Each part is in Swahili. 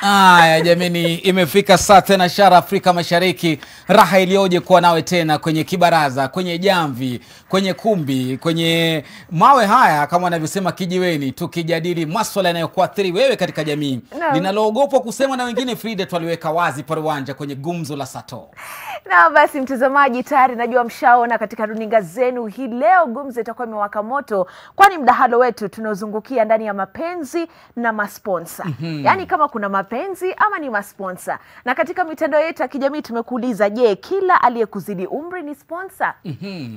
Aya jameni, imefika saa tena Shara Afrika Mashariki. Raha ilioje kuwa nawe tena kwenye kibaraza, kwenye jamvi, kwenye kumbi, kwenye mawe haya kama wanavyosema kijiweni, tukijadili masuala yanayokuathiri wewe katika jamii. Ninaloogopwa kusema na wengine Frida twaliweka wazi pale uwanja kwenye Gumzo la Sato. Na basi mtazamaji, tayari najua mshaona katika runinga zenu hii leo Gumzo itakuwa imewaka moto, kwani mdahalo wetu tunaozungukia ndani ya mapenzi na masponsa. Yaani kama kuna mapenzi ama ni masponsa. Na katika mitandao yetu ya kijamii tumekuuliza, je, kila aliyekuzidi umri ni sponsor?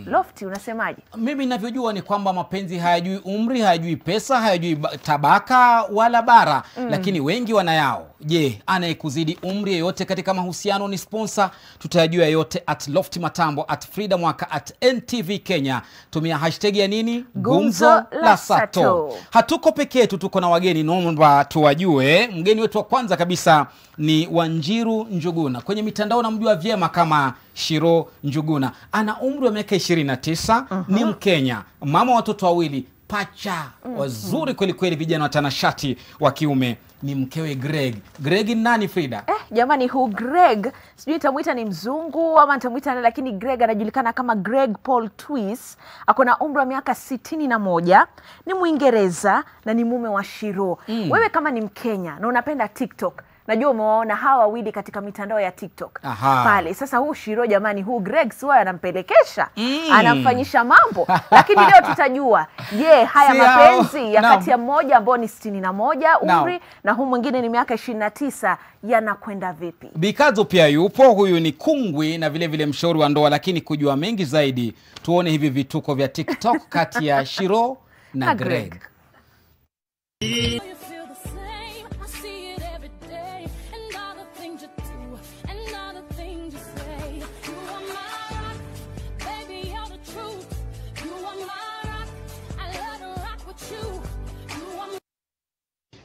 Lofty, unasemaje? Mimi ninavyojua ni kwamba mapenzi hayajui umri, hayajui pesa, hayajui tabaka wala bara, lakini wengi wanayao. Je, anayekuzidi umri yeyote katika mahusiano ni sponsor? Tutayajua yote at Lofty Matambo, at Frida Mwaka, at NTV Kenya. Tumia hashtag ya nini? Gumzo la Sato. Hatuko peke yetu, tuko na wageni, naomba tuwajue. Mgeni wetu wa kwanza kabisa ni Ciru Njuguna. Kwenye mitandao namjua vyema kama Ciru Njuguna. Ana umri wa miaka 29, ni Mkenya, mama watoto wawili, pacha wazuri kweli kweli, vijana watanashati wa kiume. Ni mkewe Greg. Greg ni nani, Frida? Jamani, huu Greg sijui nitamuita ni mzungu ama nitamuita, lakini Greg anajulikana kama Greg Paul Twist. Akona umri wa miaka 61, ni Mwingereza na ni mume wa Ciru. Wewe kama ni Mkenya na unapenda TikTok, najua umewaona hawa wawili katika mitandao ya TikTok pale. Sasa huu Ciru jamani, huu Greg siwa anampelekesha, anamfanyisha mambo. Lakini leo tutajua, je, haya mapenzi ya kati ya mmoja ambao ni 61 umri na huu mwingine ni miaka 29 yanakwenda vipi? Bikazo pia yupo, huyu ni kungwi na vile vile mshauri wa ndoa. Lakini kujua mengi zaidi, tuone hivi vituko vya TikTok kati ya Ciru na Greg.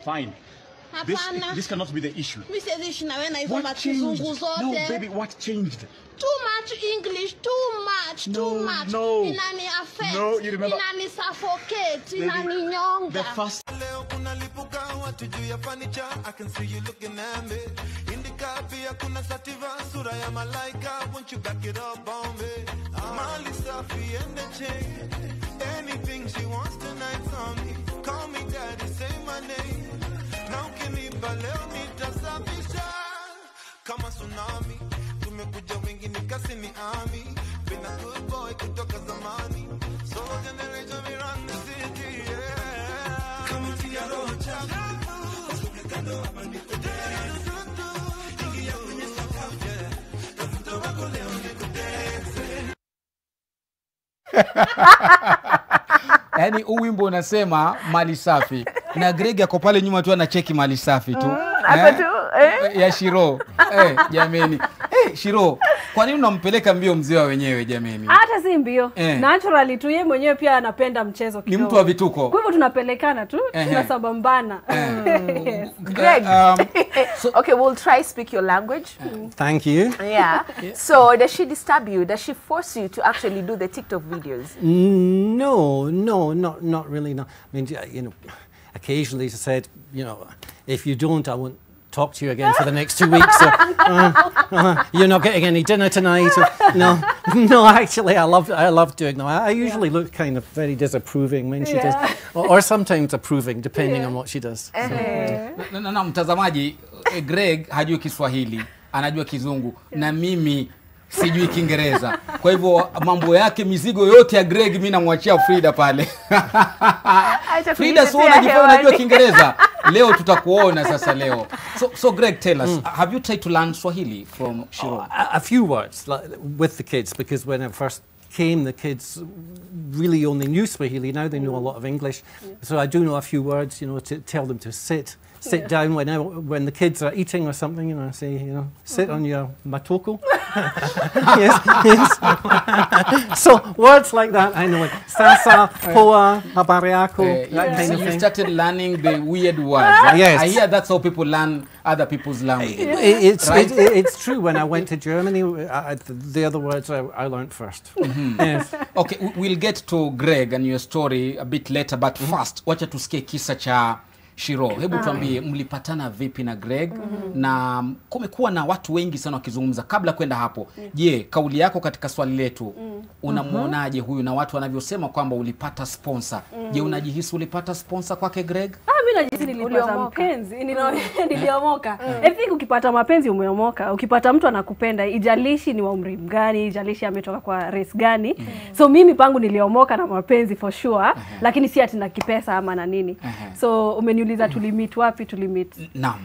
Fine. This cannot be the issue. What changed? No, baby, what changed? Too much English, too much. No. Inani affect. No, you remember. Inani suffocate. Inani nyonga. The first. I can see you looking at me. In the copy, kuna sativa sura ya malaika. Won't you back it up on me? Mali Safi and the chain. Anything she wants tonight on me. Call me daddy, say my name. Now can you baleo nitasabisha kama tsunami. Tumekuja wengi nikasi ni army. Been a good boy kutoka zamani. So generation we run the city, yeah. Kama tia rocha. Asuke kando hapa niko dance. Ingia kwenye sakafu, yeah. Kafuta wako leo niko dance. Yaani uwimbo unasema mali safi na Greg ako pale nyuma tu anacheki mali safi tu. Ya Ciru. Jameni. Ciru, kwa nini unampeleka mbio mzee wa wenyewe jameni? Hata si mbio. Naturally tu yeye mwenyewe pia anapenda mchezo kidogo. Ni mtu wa vituko. Kwa hivyo tunapelekana tu, tunasabambana. Greg. Okay, we'll try speak your language. Thank you. Yeah. So does she disturb you? Does she force you to actually do the TikTok videos? No, not really. No. I mean, you know, occasionally she said, you know, if you don't, I won't talk to you again for the next 2 weeks. So, you're not getting any dinner tonight. No, actually, I love doing them. I usually look kind of very disapproving when she does, or sometimes approving, depending on what she does. Na mtazamaji, Greg hajui Kiswahili, anajua Kizungu, na mimi sijui Kiingereza. Kwa hivyo mambo yake, mizigo yote ya Greg mimi namwachia Frida pale. Frida, sio unajifanya unajua Kiingereza. Leo tutakuona sasa leo. So Greg, tell us, have you tried to learn Swahili from Ciru? A few words, like, with the kids, because when I first came, the kids really only knew Swahili. Now they know a lot of English. So I do know a few words, you know, to tell them to sit, sit down when the kids are eating or something, you know, I say, you know, sit on your matoko. Yes, yes. So words like that, I know it. Sasa, poa, habariako, that kind of you thing. started learning the weird words. Right? Yes. I hear that's how people learn other people's language. It's true. When I went to Germany, the other words I learned first. Yes. Okay, we'll get to Greg and your story a bit later, but first, wacha tusikie kisa cha Ciru. Hebu tuambie mlipatana vipi na Greg na kumekuwa na watu wengi sana wakizungumza. Kabla kwenda hapo, je, kauli yako katika swali letu unamuonaje huyu na watu wanavyosema kwamba ulipata sponsor? Je, unajihisi ulipata sponsor kwake Greg? Mimi najihisi nilipata mapenzi, niliomoka. I think ukipata mapenzi umeomoka. Ukipata mtu anakupenda, ijalishi ni wa umri gani, ijalishi ametoka kwa race gani. So mimi pangu niliomoka na mapenzi for sure, lakini si ati na kipesa ama na nini. So umeniuliza tulimit wapi? Tulimit. Naam.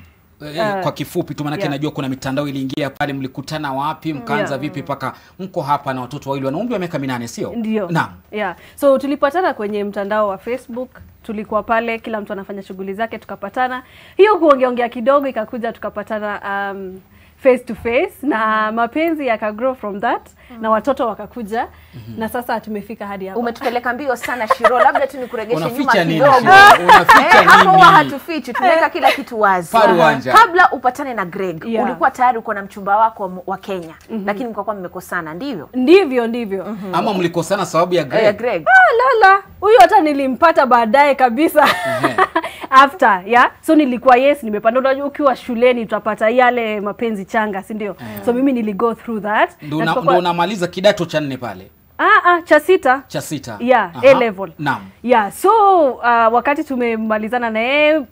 Kwa kifupi tu manake najua kuna mitandao iliingia pale, mlikutana wapi, mkaanza vipi paka mko hapa na watoto wawili wana umri wa miaka 8, sio? Ndio. Naam. So tulipatana kwenye mtandao wa Facebook, tulikuwa pale kila mtu anafanya shughuli zake, tukapatana. Hiyo kuongeongea kidogo ikakuja tukapatana face to face na mapenzi yakagrow from that na watoto wakakuja na sasa tumefika hadi hapa. Umetupeleka mbio sana Ciru, labda tu nikuregeshe nyuma kidogo. Unaficha nini? Hapo hatufichi, tunaweka kila kitu wazi. Paruanja. Kabla upatane na Greg, ulikuwa tayari uko na mchumba wako wa Kenya, lakini mkakuwa mmekosana, ndivyo? Ndivyo. Ama mlikosana sababu ya Greg? Greg. Lala, huyu hata nilimpata baadaye kabisa. After, so nilikuwa nimepanda. Unajua ukiwa shuleni utapata yale mapenzi changa, si ndio? So mimi niligo through that. Ndio unamaliza kidato cha 4 pale. Cha sita. Cha sita. A level. Naam. So wakati tumemalizana na yeye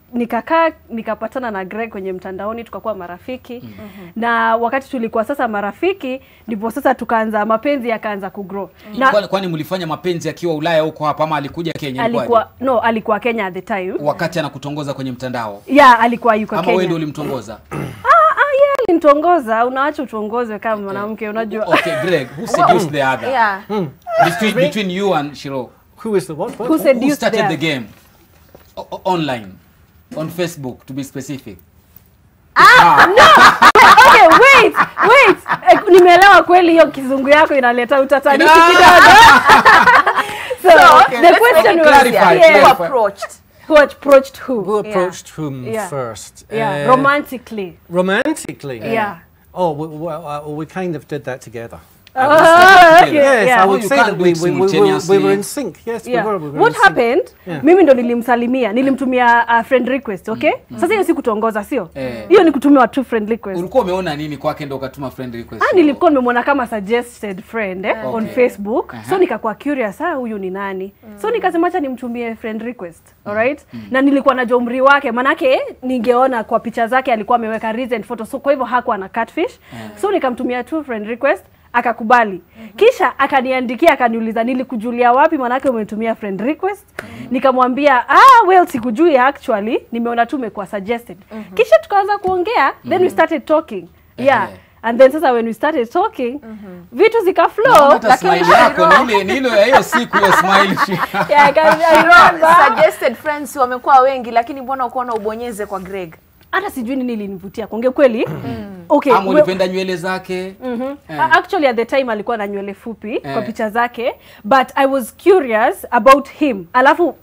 nikapatana na Greg kwenye mtandaoni, tukakuwa marafiki. Na wakati tulikuwa sasa marafiki, ndipo sasa tukaanza mapenzi yakaanza kugrow. Kwani mlifanya mapenzi akiwa Ulaya huko hapa ama alikuja Kenya? Alikuwa Kenya at the time. Wakati anakutongoza kwenye mtandao. Alikuwa yuko Kenya. Ama wewe ndio ulimtongoza? Nitongoza, unaacha utuongozwe kama mwanamke, unajua. Okay, Greg, who seduced the other? Between you and Ciru. Who is the what? Who started the game? Online. On Facebook, to be specific. No! Okay, wait. Nimeelewa kweli hiyo kizungu yako inaleta utatanishi kidogo. So, the question was who approached who? Who approached whom first? Romantically. Romantically? Yeah. Oh, we kind of did that together. Okay. Yes, I would say that we were in sync. Yes, we were. What happened? Mimi ndo nilimsalimia, nilimtumia friend request, okay? Sasa hiyo si kutongoza, sio? Hiyo ni kutumia tu friend request. Ulikuwa umeona nini kwake ndo ukatuma friend request? Nilikuwa nimemwona kama suggested friend on Facebook. So nikakuwa curious, huyu ni nani? So nikasema acha nimtumie friend request. Alright? Na nilikuwa najua umri wake, manake ningeona kwa picha zake alikuwa ameweka recent photo. So kwa hivyo hakuwa na catfish. So nikamtumia tu friend request. Akakubali. Kisha akaniandikia akaniuliza nilikujulia wapi manake umetumia friend request? Nikamwambia well sikujui actually, nimeona tu umekuwa suggested. Kisha tukaanza kuongea, then we started talking. And then sasa when we started talking, vitu zika flow. Lakini yako nilo ya hiyo siku ya smile. Suggested friends wamekuwa wengi, lakini mbona ukoona ubonyeze kwa Greg? Hata sijui nini ilinivutia kuongea kweli. Okay. Ama ulipenda nywele zake? Actually at the time alikuwa na nywele fupi kwa picha zake, but I was curious about him. Alafu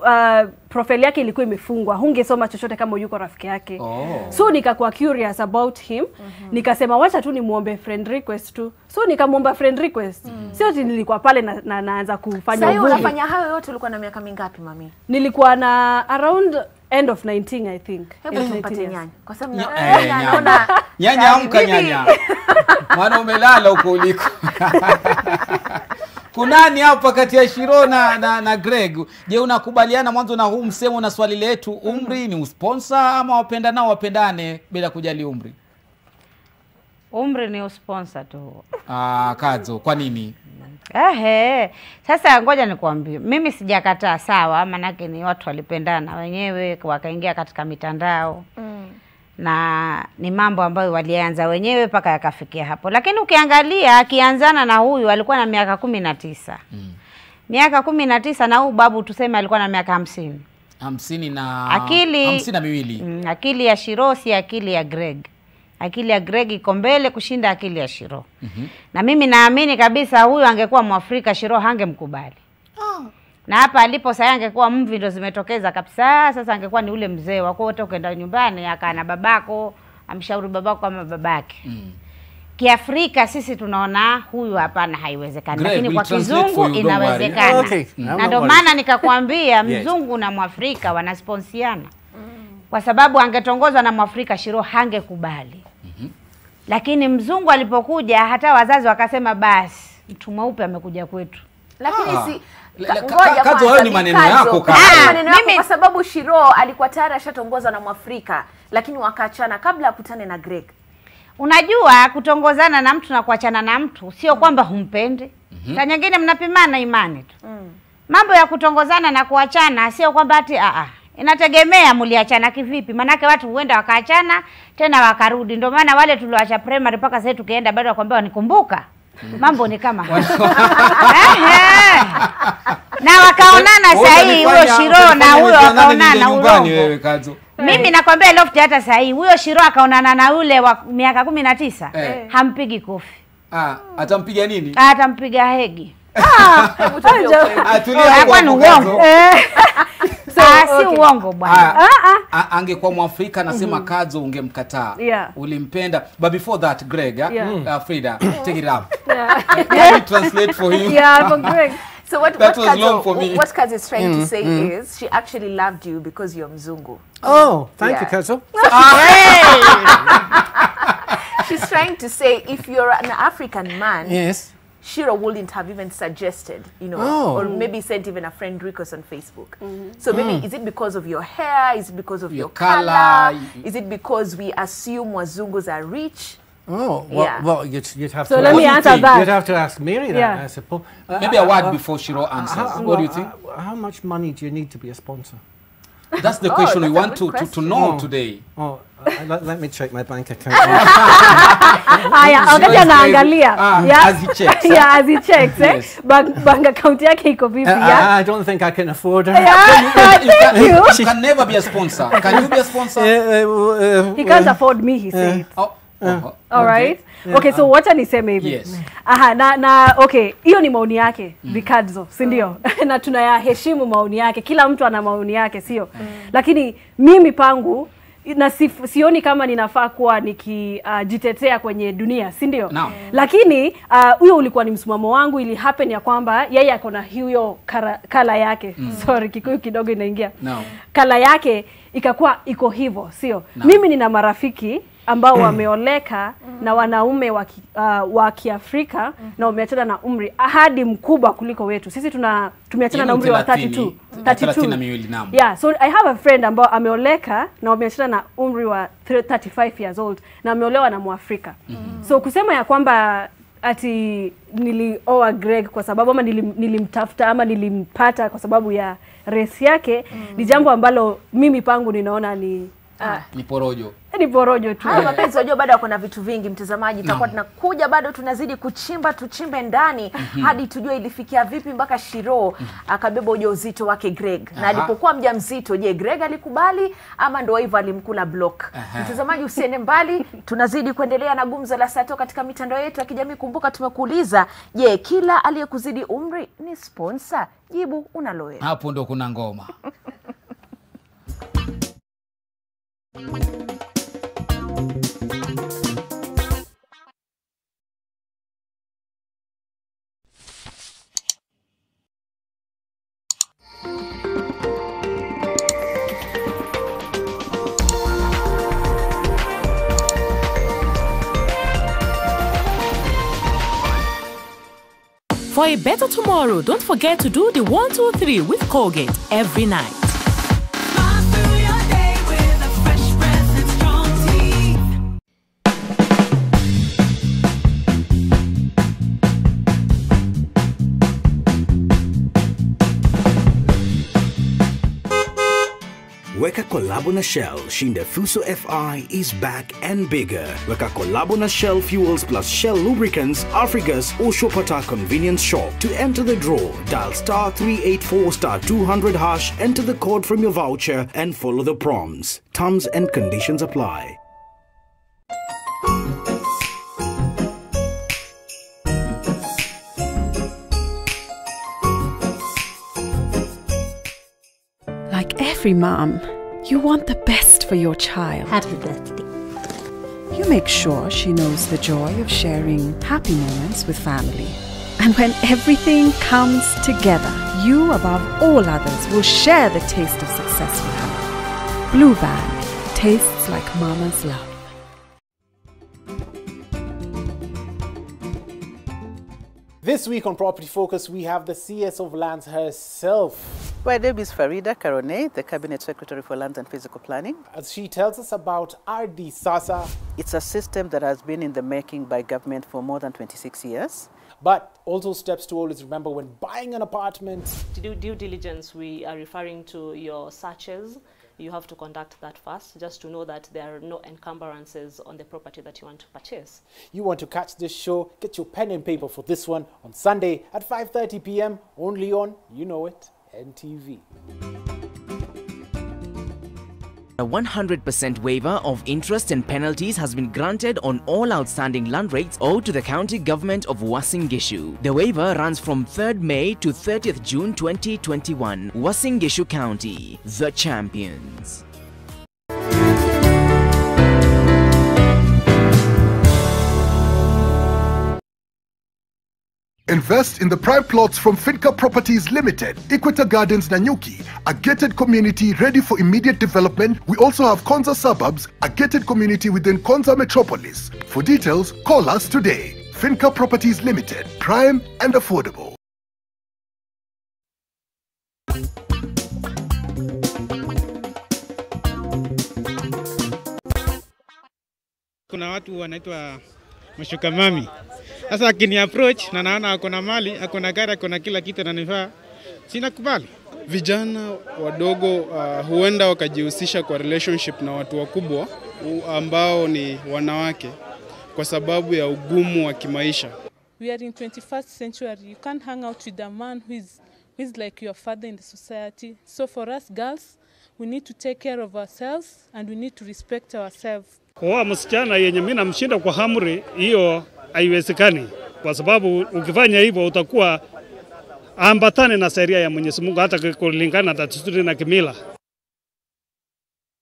profile yake ilikuwa imefungwa. Hungesoma chochote kama yuko rafiki yake. So nikakuwa curious about him. Nikasema wacha tu nimuombe friend request tu. So nikamwomba friend request. Sio ati nilikuwa pale na naanza kufanya uvumi. Sasa unafanya hayo yote ulikuwa na miaka mingapi mami? Nilikuwa na around end of 19 I think. Hebu tumpatie nyanya. Kwa sababu naona nyanya amka nyanya. Maana umelala huko uliko. Kunani hapa kati ya Ciru na Greg? Je, unakubaliana mwanzo na huu msemo na swali letu, umri ni usponsor ama wapenda nao wapendane bila kujali umri? Umri ni usponsor tu. Kadzo, kwa nini? Sasa ngoja nikwambie. Mimi sijakataa sawa, manake ni watu walipendana wenyewe wakaingia katika mitandao. Na ni mambo ambayo walianza wenyewe paka yakafikia hapo. Lakini ukiangalia akianzana na huyu alikuwa na miaka 19. Miaka 19 na huyu babu tuseme alikuwa na miaka 50. 52. Akili ya Ciru si akili ya Greg. Akili ya Greg iko mbele kushinda akili ya Ciru. Na mimi naamini kabisa huyu angekuwa Mwafrika Ciru hangemkubali. Na hapa alipo sasa angekuwa mvi ndo zimetokeza kabisa. Sasa angekuwa ni ule mzee wako wote ukaenda nyumbani akana babako, amshauri babako kama babake. Kiafrika sisi tunaona huyu hapana haiwezekani, lakini kwa kizungu inawezekana. Okay. Na ndio maana nikakwambia mzungu na Mwafrika wanasponsiana. Kwa sababu angetongozwa na Mwafrika Ciru hangekubali. Lakini mzungu alipokuja hata wazazi wakasema basi mtu mweupe amekuja kwetu. Lakini si Kazo hayo ni maneno yako kwa sababu Ciru alikuwa tayari ashatongozwa na Mwafrika, lakini wakaachana kabla akutane na Greg. Unajua kutongozana na mtu na kuachana na mtu sio kwamba humpendi. Saa nyingine mnapimana imani tu. Mambo ya kutongozana na kuachana sio kwamba ati inategemea mliachana kivipi. Manake watu huenda wakaachana tena wakarudi. Ndio maana wale tulioacha primary mpaka sasa tukienda bado wakwambia wanikumbuka. Mambo ni kama na wakaonana sahihi huyo Ciru na huyo wakaonana wewe Kazo. Mimi nakwambia Lofty hata sahihi huyo Ciru akaonana na yule wa miaka 19 hampigi kofi. Atampiga nini? Atampiga hegi. Atulia ni uongo. Si uongo bwana. Angekuwa Mwafrika nasema Kazo ungemkataa. Ulimpenda. But before that Greg, Frida, take it up. Let me translate for you. For Greg. So what Kazo is trying to say is she actually loved you because you're mzungu. Oh, thank you, Kazo. She's trying to say if you're an African man, Ciru wouldn't have even suggested, or maybe sent even a friend request on Facebook. So maybe is it because of your hair? Is it because of your color? Is it because we assume Wazungus are rich? Oh, well, you'd have so to. Let me answer that. You'd have to ask Mary that, I suppose. Maybe a word before Ciru answers. What do you think? How much money do you need to be a sponsor? That's the question we want to know today. Let me check my bank account. Angalia naangalia. As he checks. As he checks. Bank account yake iko vipi? I don't think I can afford her. She can never be a sponsor. Can you be a sponsor? He can't afford me, he said. All right. Okay, so wacha niseme hivi. Yes. Okay, hiyo ni maoni yake, Bikadzo, si ndio? Na tunayaheshimu maoni yake. Kila mtu ana maoni yake, sio? Lakini mimi pangu na sioni kama ninafaa kuwa nikijitetea kwenye dunia, si ndio? Lakini huyo ulikuwa ni msimamo wangu, ili happen ya kwamba yeye akona hiyo kala yake. Sorry, Kikuyu kidogo inaingia. Kala yake ikakuwa iko hivyo, sio? Mimi nina marafiki ambao wameoleka na wanaume wa Kiafrika na wameachana na umri hadi mkubwa kuliko wetu. Sisi tumeachana na umri wa 32. Yeah, so I have a friend ambao ameoleka na wameachana na umri wa 35 years old na ameolewa na Mwafrika. So kusema ya kwamba ati nilioa Greg kwa sababu ama nilimtafuta ama nilimpata kwa sababu ya race yake ni jambo ambalo mimi pangu ninaona ni porojo. Ni porojo tu. Mapenzi unajua bado kuna vitu vingi mtazamaji, tutakuwa tunakuja bado tunazidi tuchimbe ndani hadi tujue ilifikia vipi mpaka Ciru akabeba ujauzito wake Greg. Na alipokuwa mjamzito, je, Greg alikubali ama ndio hivyo alimkula block? Mtazamaji usiende mbali, tunazidi kuendelea na Gumzo la Sato katika mitandao yetu ya kijamii. Kumbuka tumekuuliza, je, kila aliyekuzidi umri ni sponsor? Jibu unaloe. Hapo ndo kuna ngoma. For a better tomorrow, don't forget to do the 1, 2, 3 with Colgate every night. Weka Collabo na Shell Shinda Fuso FI is back and bigger. Weka Collabo na Shell Fuels plus Shell Lubricants, Africa's Oshopata convenience shop. To enter the draw, dial *384*200#, enter the code from your voucher and follow the prompts. Terms and conditions apply. Like every mom, you want the best for your child. Happy birthday. You make sure she knows the joy of sharing happy moments with family. And when everything comes together, you above all others will share the taste of success with her. Blue Band tastes like mama's love. This week on Property Focus, we have the CS of Lands herself. My name is Farida Karone, the Cabinet Secretary for Lands and Physical Planning. As she tells us about RD Sasa. It's a system that has been in the making by government for more than 26 years. But also steps to always remember when buying an apartment. To do due diligence, we are referring to your searches. You have to conduct that first, just to know that there are no encumbrances on the property that you want to purchase. You want to catch this show, get your pen and paper for this one on Sunday at 5:30 p.m. only on, you know it, NTV. A 100% waiver of interest and penalties has been granted on all outstanding land rates owed to the county government of Uasin Gishu. The waiver runs from 3rd May to 30th June 2021. Uasin Gishu County, the champions. Invest in the prime plots from Finca Properties Limited, Equator Gardens Nanyuki, a gated community ready for immediate development. We also have Konza Suburbs, a gated community within Konza Metropolis. For details, call us today. Finca Properties Limited, prime and affordable. Kuna watu wanaitwa mashuka mami. Sasa akini approach na naona akona mali, akona gari, akona kila kitu na nifaa, sina kubali. Vijana wadogo huenda wakajihusisha kwa relationship na watu wakubwa ambao ni wanawake kwa sababu ya ugumu wa kimaisha. We are in 21st century. You can't hang out with a man who is like your father in the society. So for us girls, we need to take care of ourselves and we need to respect ourselves. Kwa msichana yenye mimi namshinda kwa amri, hiyo haiwezekani. Kwa sababu ukifanya hivyo utakuwa ambatane na sheria ya Mwenyezi Mungu hata kulingana na desturi na kimila.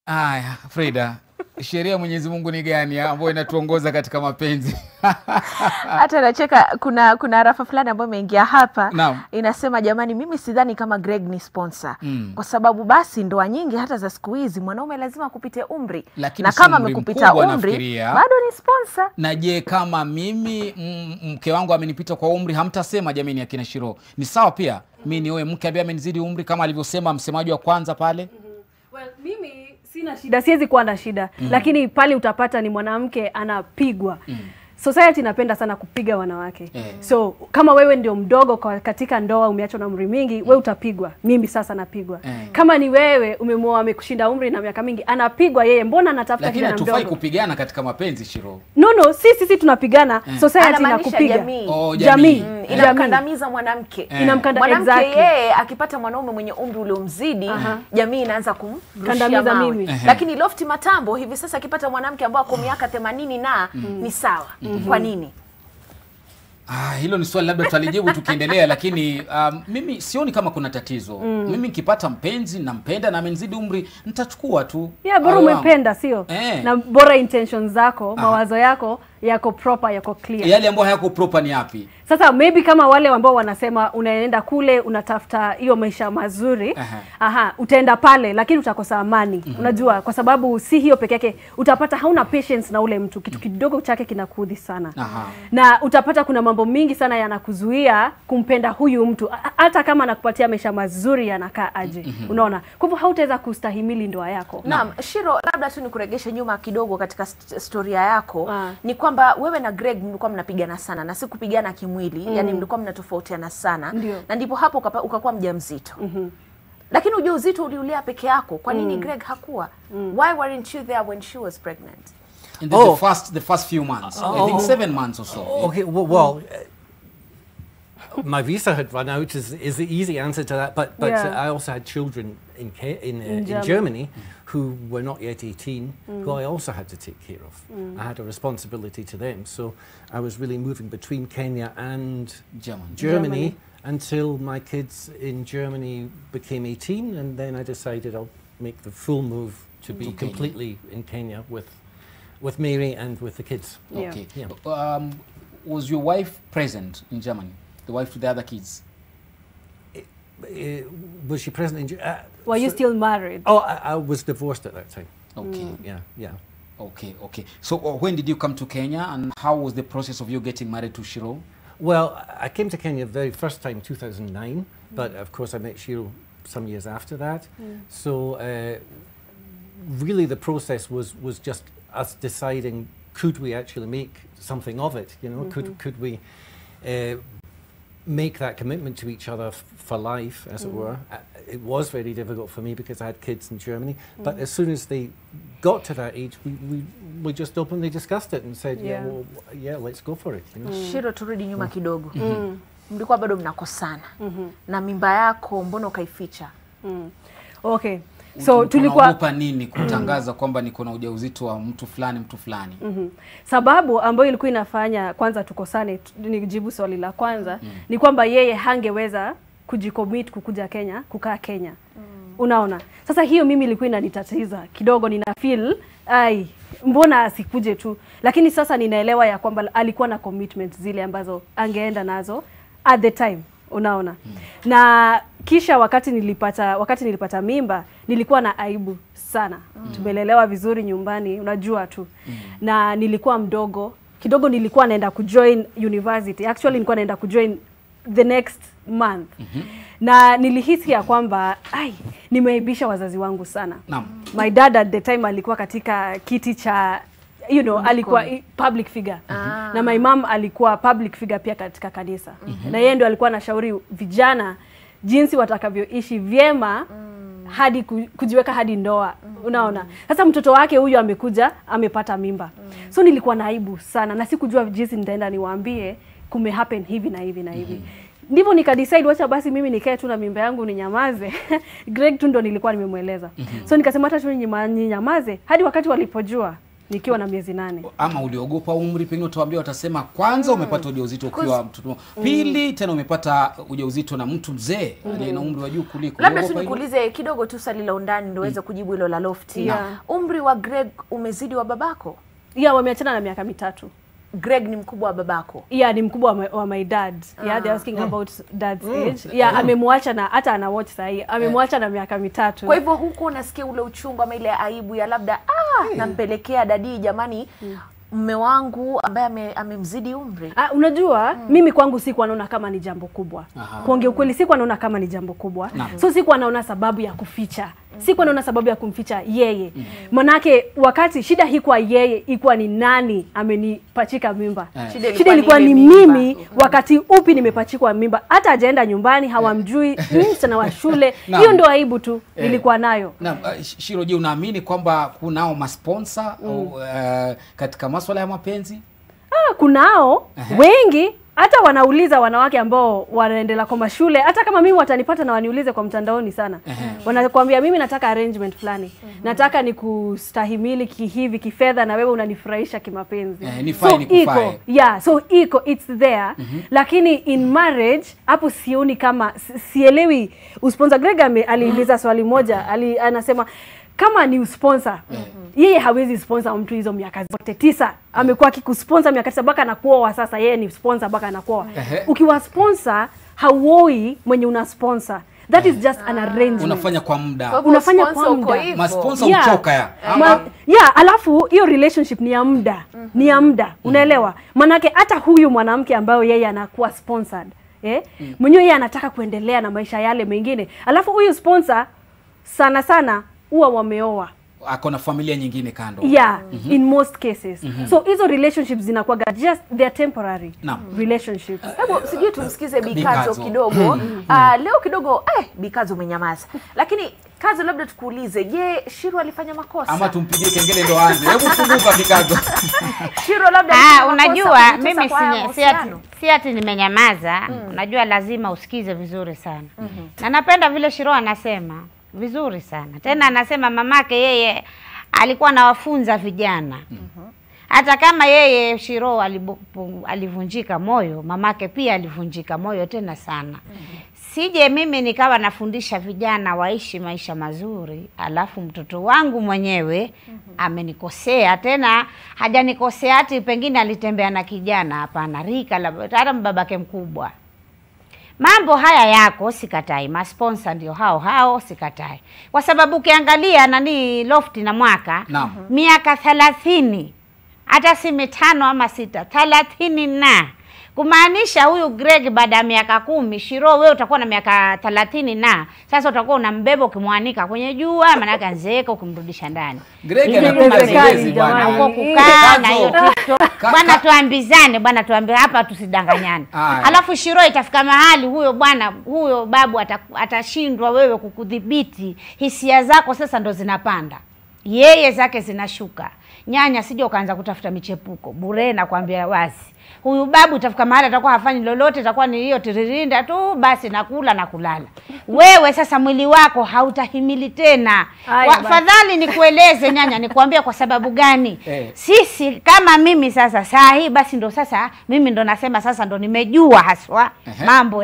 Aya, Frida, sheria ya Mwenyezi Mungu ni gani ambayo inatuongoza katika mapenzi? Hata nacheka kuna rafa fulani ambayo imeingia hapa. Naam. Inasema jamani, mimi sidhani kama Greg ni sponsor. Kwa sababu basi ndoa nyingi hata za siku hizi mwanaume lazima kupite umri. Lakini na kama amekupita umri bado ni sponsor. Na je, kama mimi mke wangu amenipita kwa umri, hamtasema jamani akina Shiro? Ni sawa pia mimi nioe mke ambaye amenizidi umri kama alivyosema msemaji wa kwanza pale? Well, mimi sina shida, siwezi kuwa na shida. Lakini pale utapata ni mwanamke anapigwa. Society inapenda sana kupiga wanawake. So kama wewe ndio mdogo katika ndoa, umeachwa na umri mingi, wewe utapigwa. Mimi sasa napigwa. Kama ni wewe umemuoa amekushinda umri na miaka mingi, anapigwa yeye. Mbona anatafuta kijana mdogo? Lakini hatufai kupigana katika mapenzi, Shiro. No, sisi tunapigana. Society inakupiga. Jamii inamkandamiza mwanamke. Inamkandamiza yeye akipata mwanaume mwenye umri ule umzidi, jamii inaanza kumkandamiza mimi. Lakini Lofty Matambo hivi sasa akipata mwanamke ambaye ako miaka 80 na ni sawa. Kwa nini? Hilo ni swali labda tutalijibu tukiendelea, lakini mimi sioni kama kuna tatizo. Mimi nikipata mpenzi nampenda na amenizidi umri, nitachukua tu. Bora umependa, sio? Na bora intentions zako, mawazo yako yako proper, yako clear. Yale ambayo hayako proper ni yapi? Sasa maybe kama wale ambao wanasema unaenda kule unatafuta hiyo maisha mazuri, utaenda pale lakini utakosa amani. Unajua, kwa sababu si hiyo peke yake, utapata hauna patience na ule mtu, kitu kidogo chake kinakuudhi sana. Na utapata kuna mambo mingi sana yanakuzuia kumpenda huyu mtu, hata kama anakupatia maisha mazuri yanakaa aje. Unaona? Kwa hivyo hautaweza kustahimili ndoa yako. Naam, Shiro, labda tu nikuregeshe nyuma kidogo katika historia yako. Ni kwamba wewe na Greg mlikuwa mnapigana sana, na si kupigana kimwili, yani mlikuwa mnatofautiana sana. Na ndipo hapo ukakuwa mjamzito. Lakini ujauzito uliulea peke yako. Kwa nini Greg hakuwa? Why weren't you there when she was pregnant? In the first few months. I think 7 months or so. Okay, well my visa had run out is the easy answer to that, but I also had children in Germany who were not yet 18, who I also had to take care of. I had a responsibility to them, so I was really moving between Kenya and Germany until my kids in Germany became 18, and then I decided I'll make the full move to be completely in Kenya with Mary and with the kids. Okay. Yeah. Was your wife present in Germany? The wife to the other kids? Was she present in Germany? Were you still married? Oh, I was divorced at that time. Okay. Yeah. Okay. So when did you come to Kenya, and how was the process of you getting married to Ciru? Well, I came to Kenya the very first time, 2009, but of course I met Ciru some years after that. So really the process was just us deciding, could we actually make something of it? You know, could we make that commitment to each other for life, as it were. It was very difficult for me because I had kids in Germany, but as soon as they got to that age, we just openly discussed it and said, let's go for it. You know? Ciru, turudi nyuma kidogo. Mlikuwa bado mnakosana. Na mimba yako mbona ukaificha? Okay. So tulikuwa nini kutangaza kwamba niko na ujauzito wa mtu fulani? Sababu ambayo ilikuwa inafanya kwanza tukosane, nijibu swali la kwanza, ni kwamba yeye hangeweza kujicommit kukuja Kenya, kukaa Kenya. Unaona? Sasa hiyo mimi ilikuwa inanitatiza kidogo, nina feel mbona asikuje tu. Lakini sasa ninaelewa ya kwamba alikuwa na commitment zile ambazo angeenda nazo at the time. Unaona? Na kisha wakati nilipata mimba, nilikuwa na aibu sana. Tumelelewa vizuri nyumbani, unajua tu. Na nilikuwa mdogo, kidogo nilikuwa naenda kujoin university. Actually nilikuwa naenda kujoin the next month. Na nilihisi ya kwamba nimeaibisha wazazi wangu sana. My dad at the time alikuwa katika kiti cha alikuwa public figure. Na my mom alikuwa public figure pia katika kanisa. Na yeye ndio alikuwa anashauri vijana jinsi watakavyoishi vyema hadi kujiweka hadi ndoa. Unaona? Sasa mtoto wake huyu amekuja, amepata mimba. So nilikuwa na aibu sana na sikujua jinsi nitaenda niwaambie kume happen hivi na hivi na hivi. Ndivyo nikadecide wacha basi mimi nikae tu na mimba yangu ninyamaze. Greg tu ndo nilikuwa nimemueleza. So nikasema hata tu ninyamaze hadi wakati walipojua nikiwa na miezi 8. Ama uliogopa umri, pengine utawaambia watasema kwanza umepata ujauzito ukiwa mtoto. Pili tena umepata ujauzito na mtu mzee aliye na umri wa juu kuliko. Labda tunikuulize kidogo tu swali la undani ndio uweze kujibu hilo la lofty. Umri wa Greg umezidi wa babako? Wameachana na miaka 3. Greg ni mkubwa wa babako? Ni mkubwa wa my dad. They're asking about dad's age. Amemwacha na hata ana watch sahi. Amemwacha na miaka 3. Kwa hivyo huko unasikia ule uchungu ama ile aibu ya labda nampelekea dadi jamani mume wangu ambaye amemzidi umri? Unajua mimi kwangu sikuwa naona kama ni jambo kubwa. Kuongea ukweli sikuwa naona kama ni jambo kubwa. So sikuwa naona sababu ya kuficha. Sikuwa naona sababu ya kumficha yeye. Manake wakati shida hikuwa yeye, ilikuwa ni nani amenipachika mimba. Shida ilikuwa ni mimi wakati upi nimepachikwa mimba. Hata hajaenda nyumbani, hawamjui, msichana wa shule. Hiyo ndio aibu tu nilikuwa nayo. Ciru, je, unaamini kwamba kunao masponsor katika masuala ya mapenzi? Kunao wengi. Hata wanauliza wanawake ambao wanaendelea kwa mashule, hata kama mimi watanipata na waniulize kwa mtandaoni sana. Wanakuambia mimi nataka arrangement fulani. Nataka nikustahimili kihivi kifedha na wewe unanifurahisha kimapenzi. So it's there. Lakini in marriage hapo sioni kama sielewi. Sponsor Greg aliuliza swali moja, anasema kama ni sponsor, yeye hawezi sponsor mtu hizo miaka zote 9. Amekuwa akikusponsor miaka 9 mpaka anakuoa sasa, yeye ni sponsor mpaka anakuoa. Ukiwa sponsor, hauoi mwenye una sponsor. That is just an arrangement. Unafanya kwa muda. Unafanya kwa muda. Masponsor uchoka alafu hiyo relationship ni ya muda. Ni ya muda. Unaelewa? Manake hata huyu mwanamke ambao yeye anakuwa sponsored, mwenyewe yeye anataka kuendelea na maisha yale mengine. Alafu huyu sponsor sana huwa wameoa. ako na familia nyingine kando. Yeah, in most cases. So hizo relationships zinakuwaga just they're temporary relationships. Hebu sijui tumsikize Bikazo Bikazo. kidogo. Leo kidogo Bikazo umenyamaza. Lakini Kazo, labda tukuulize, je, Ciru alifanya makosa? Ama tumpigie kengele ndo aanze. Hebu funguka Bikazo. Ciru labda alifanya makosa, unajua kujitosa mimi kwa haya mahusiano? si ati nimenyamaza. Unajua lazima usikize vizuri sana. Na napenda vile Ciru anasema vizuri sana. Tena anasema mamake yeye alikuwa anawafunza vijana. Hata kama yeye Ciru alivunjika moyo, mamake pia alivunjika moyo tena sana. Sije mimi nikawa nafundisha vijana waishi maisha mazuri, alafu mtoto wangu mwenyewe amenikosea. Tena hajanikosea ati pengine alitembea na kijana, hapana, rika la hata babake mkubwa. Mambo haya yako sikatai, masponsor ndio hao sikatai. Kwa sababu ukiangalia nani Lofty na Mwaka, miaka 30, hata si 5 ama 6, 30 na kumaanisha huyu Greg baada ya miaka 10, Ciru wewe utakuwa na miaka 30 na sasa utakuwa unambeba ukimwanika kwenye jua, maana yake anzeeka ukimrudisha ndani. Greg anakuwa mazoezi bwana. Huko kukaa na hiyo TikTok. Bwana tuambizane, bwana tuambie hapa tusidanganyane. Alafu Ciru itafika mahali huyo babu atashindwa wewe kukudhibiti. Hisia zako sasa ndo zinapanda. Yeye zake zinashuka. Nyanya sije ukaanza kutafuta michepuko. Bure na kuambia wazi. Huyu babu itafika mahali atakuwa hafanyi lolote, itakuwa ni hiyo tiririnda tu basi nakula na kulala. Wewe sasa mwili wako hautahimili tena. Fadhali nikueleze nyanya, nikwambia kwa sababu gani? Sisi kama mimi sasa saa hii basi ndo sasa mimi ndo nasema sasa ndo nimejua haswa mambo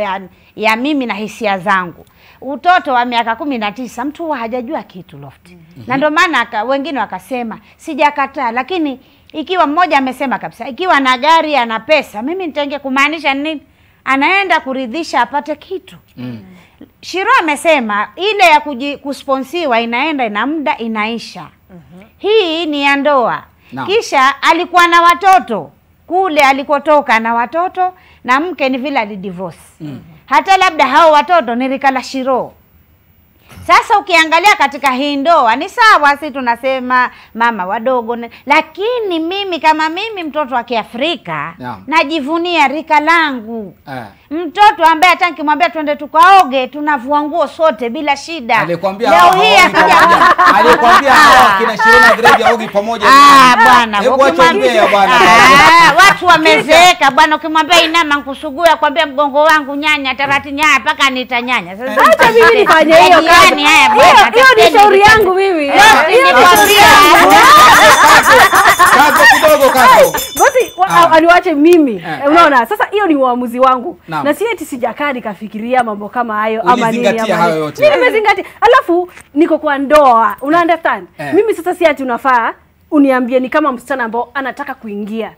ya mimi na hisia zangu. Utoto wa miaka 19 mtu hajajua kitu Lofty. Na ndo maana wengine wakasema sijakataa, lakini ikiwa mmoja amesema kabisa ikiwa na gari ana pesa, mimi nitenge kumaanisha nini? Anaenda kuridhisha apate kitu. Ciru amesema ile ya kusponsiwa inaenda ina muda inaisha. Hii ni ya ndoa. Kisha alikuwa na watoto. Kule alikotoka na watoto na mke ni vile alidivorce. Hata labda hao watoto ni rika la Ciru. Sasa ukiangalia katika hii ndoa ni sawa, si tunasema mama wadogo, lakini mimi kama mimi mtoto wa Kiafrika najivunia rika langu. Mtoto ambaye hata nikimwambia twende tukaoge tunavua nguo sote bila shida. Alikwambia alikwambia kina Ciru na Greg aoge pamoja. Bwana, ukimwambia bwana. Watu wamezeeka bwana, ukimwambia inama nkusugue akwambia mgongo wangu nyanya tarati nyanya paka nitanyanya. Sasa hata mimi nifanye hiyo kazi. Hiyo ni shauri yangu mimi. Kazo kidogo Kazo. Basi aniwache mimi. Unaona? Sasa hiyo ni uamuzi wangu. Na si eti sijakaa nikafikiria mambo kama hayo ama nini ama. Mimi nimezingatia. Alafu niko kwa ndoa. Una understand? Mimi sasa si eti unafaa uniambie ni kama msichana ambao anataka kuingia.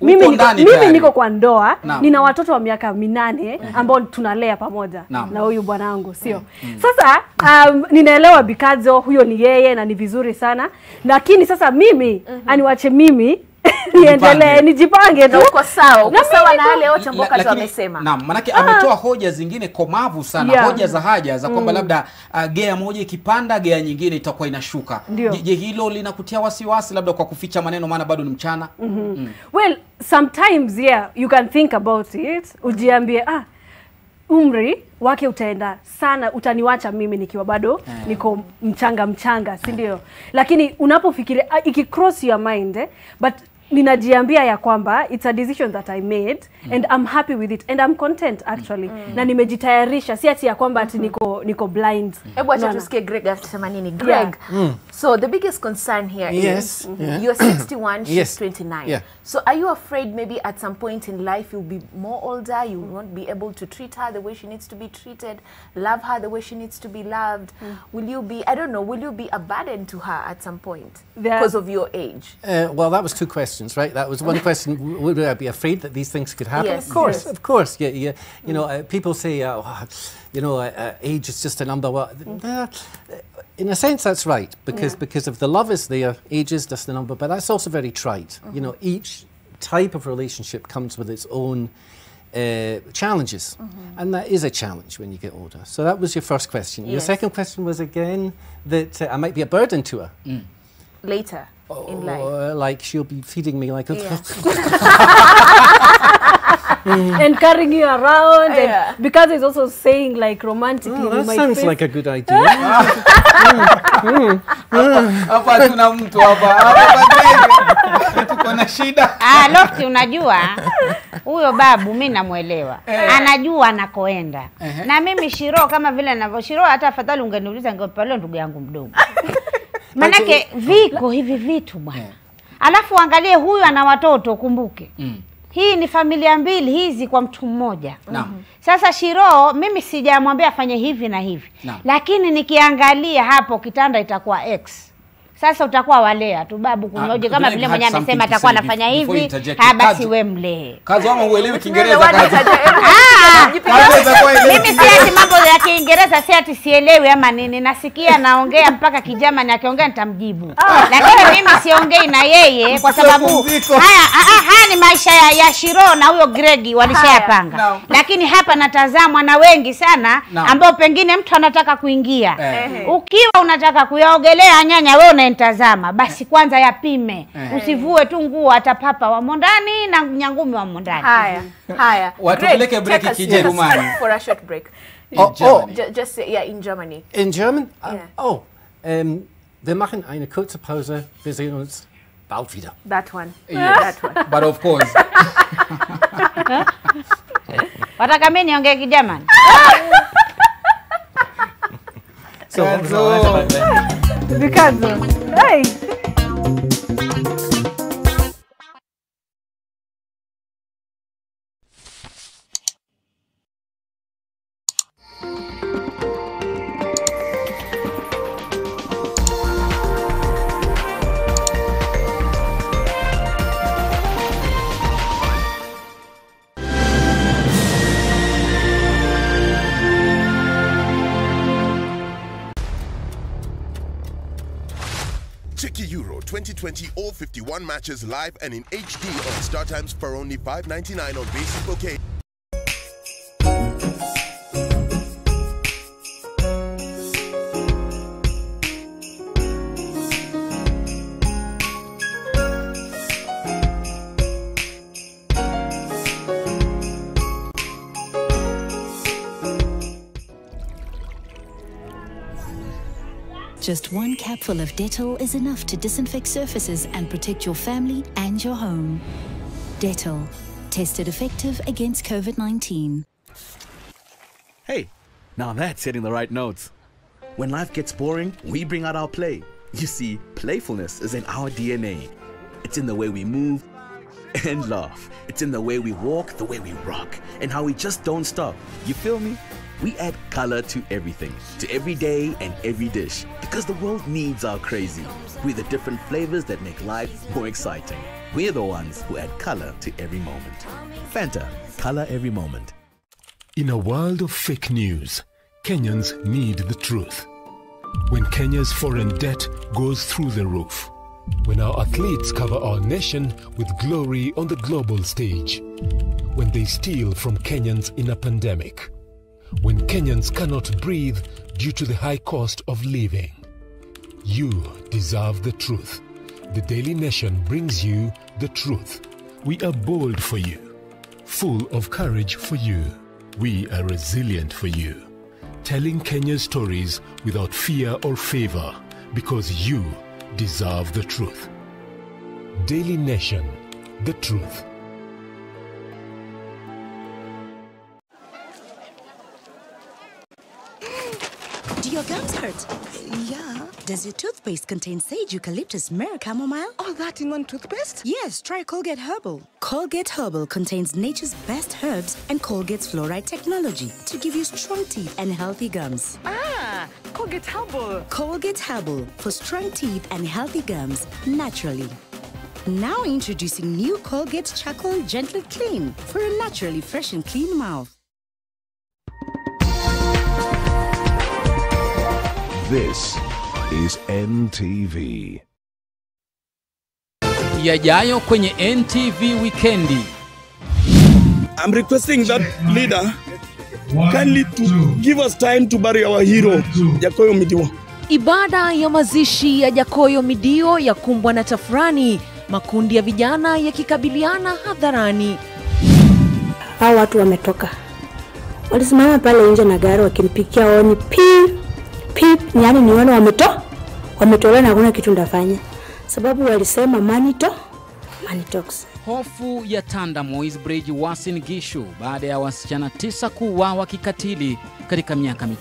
Mimi niko kwa ndoa, nina watoto wa miaka 8 ambao tunalea pamoja na huyu bwanangu, sio? Sasa ninaelewa Bikazo huyo ni yeye na ni vizuri sana, lakini sasa mimi aniwache mimi niendelee nijipange tu. Uko sawa, uko sawa na wale wote ambao Kazo amesema. Naam, manake ametoa hoja zingine komavu sana, hoja za haja za kwamba labda gea moja ikipanda gea nyingine itakuwa inashuka. Je, hilo linakutia wasiwasi labda kwa kuficha maneno maana bado ni mchana? Well, sometimes you can think about it. Ujiambie umri wake utaenda sana, utaniwacha mimi nikiwa bado niko mchanga, si ndio? Lakini unapofikiria ikicross your mind but ninajiambia ya kwamba it's a decision that I made and I'm happy with it and I'm content actually. Na nimejitayarisha, si ati ya kwamba ati niko blind. Hebu acha tusikie Greg atasema nini. Greg, so the biggest concern here is you're 61, she's 29. So are you afraid maybe at some point in life you'll be more older, you won't be able to treat her the way she needs to be treated, love her the way she needs to be loved? Will you be, I don't know, will you be a burden to her at some point because of your age? Well, that was 2 questions, right? That was one question, would I be afraid that these things could happen? Yes. Of course. You know, people say, age is just a number. Well, in a sense, that's right, because if the love is there, age is just a number, but that's also very trite. You know, each type of relationship comes with its own challenges, and that is a challenge when you get older. So that was your first question. Your second question was again that I might be a burden to her. later in life? Like she'll be feeding me like a... And carrying you around, and because it's also saying like romantically. Oh, that sounds like a good idea. Hapa tuna mtu hapa. Tuko na shida. Lofty, unajua huyo babu mimi namuelewa. Anajua anakoenda. Na mimi Shiro kama vile ninavyoshiro, hata afadhali ungeniuliza ningepa leo ndugu yangu mdogo. Manake viko hivi vitu bwana. Alafu angalie huyu ana watoto, kumbuke. Hii ni familia mbili hizi kwa mtu mmoja. Sasa Shiro mimi sijamwambia afanye hivi na hivi. Lakini nikiangalia hapo kitanda itakuwa X. Sasa utakuwa walea tu babu kunyoje kama vile mwenyewe amesema atakuwa anafanya hivi. Basi we mlee. Kazi wama uelewi Kiingereza kazi. Mimi siati mambo ya Kiingereza, siati sielewi ama nini. Nasikia naongea mpaka Kijamani, akiongea nitamjibu. Lakini mimi siongei na yeye kwa sababu haya ni maisha ya Shiro na huyo Gregi walishayapanga. Lakini hapa natazamwa na wengi sana ambao pengine mtu anataka kuingia. Ukiwa unataka kuyaogelea nyanya wewe unayemtazama, basi kwanza yapime. Usivue tu nguo atapapa wa mondani na nyangumi wa mondani. Haya. Watupeleke break Kijerumani. For a short break. Just in Germany. In German? Wir machen eine kurze Pause. Wir sehen uns bald wieder. That one. Yes. That one. But of course. Wataka mimi niongee Kijamani? So what was I about then? Because hey. Check Euro 2020 all 51 matches live and in HD on StarTimes for only $5.99 on basic bouquet. Just one capful of Dettol is enough to disinfect surfaces and protect your family and your home. Dettol, tested effective against COVID-19. Hey, now that's hitting the right notes. When life gets boring, we bring out our play. You see, playfulness is in our DNA. It's in the way we move and laugh. It's in the way we walk, the way we rock, and how we just don't stop. You feel me? We add color to everything, to every day and every dish, because the world needs our crazy. We're the different flavors that make life more exciting. We're the ones who add color to every moment. Fanta, color every moment. In a world of fake news, Kenyans need the truth. When Kenya's foreign debt goes through the roof, when our athletes cover our nation with glory on the global stage, when they steal from Kenyans in a pandemic, when Kenyans cannot breathe due to the high cost of living. You deserve the truth. The Daily Nation brings you the truth. We are bold for you, full of courage for you. We are resilient for you, telling Kenya's stories without fear or favor, because you deserve the truth. Daily Nation, the truth. Do your gums hurt? Yeah. Does your toothpaste contain sage, eucalyptus, myrrh, chamomile? All that in one toothpaste? Yes, try Colgate Herbal. Colgate Herbal contains nature's best herbs and Colgate's fluoride technology to give you strong teeth and healthy gums. Ah, Colgate Herbal. Colgate Herbal for strong teeth and healthy gums naturally. Now introducing new Colgate Charcoal Gently Clean for a naturally fresh and clean mouth. This is NTV. Yajayo kwenye NTV Weekendi. I'm requesting that leader kindly to give us time to bury our hero, Yakoyo Midiwa. Ibada ya mazishi ya Jakoyo Midio ya kumbwa na tafurani, makundi ya vijana yakikabiliana hadharani. Hao watu wametoka. Walisimama pale nje na gari wakimpikia oni pip, yani nione wametolewa na hakuna kitu ndafanya. Sababu walisema money talks. Hofu ya tanda Moi's Bridge Uasin Gishu baada ya wasichana 9 kuuawa kikatili katika miaka 3.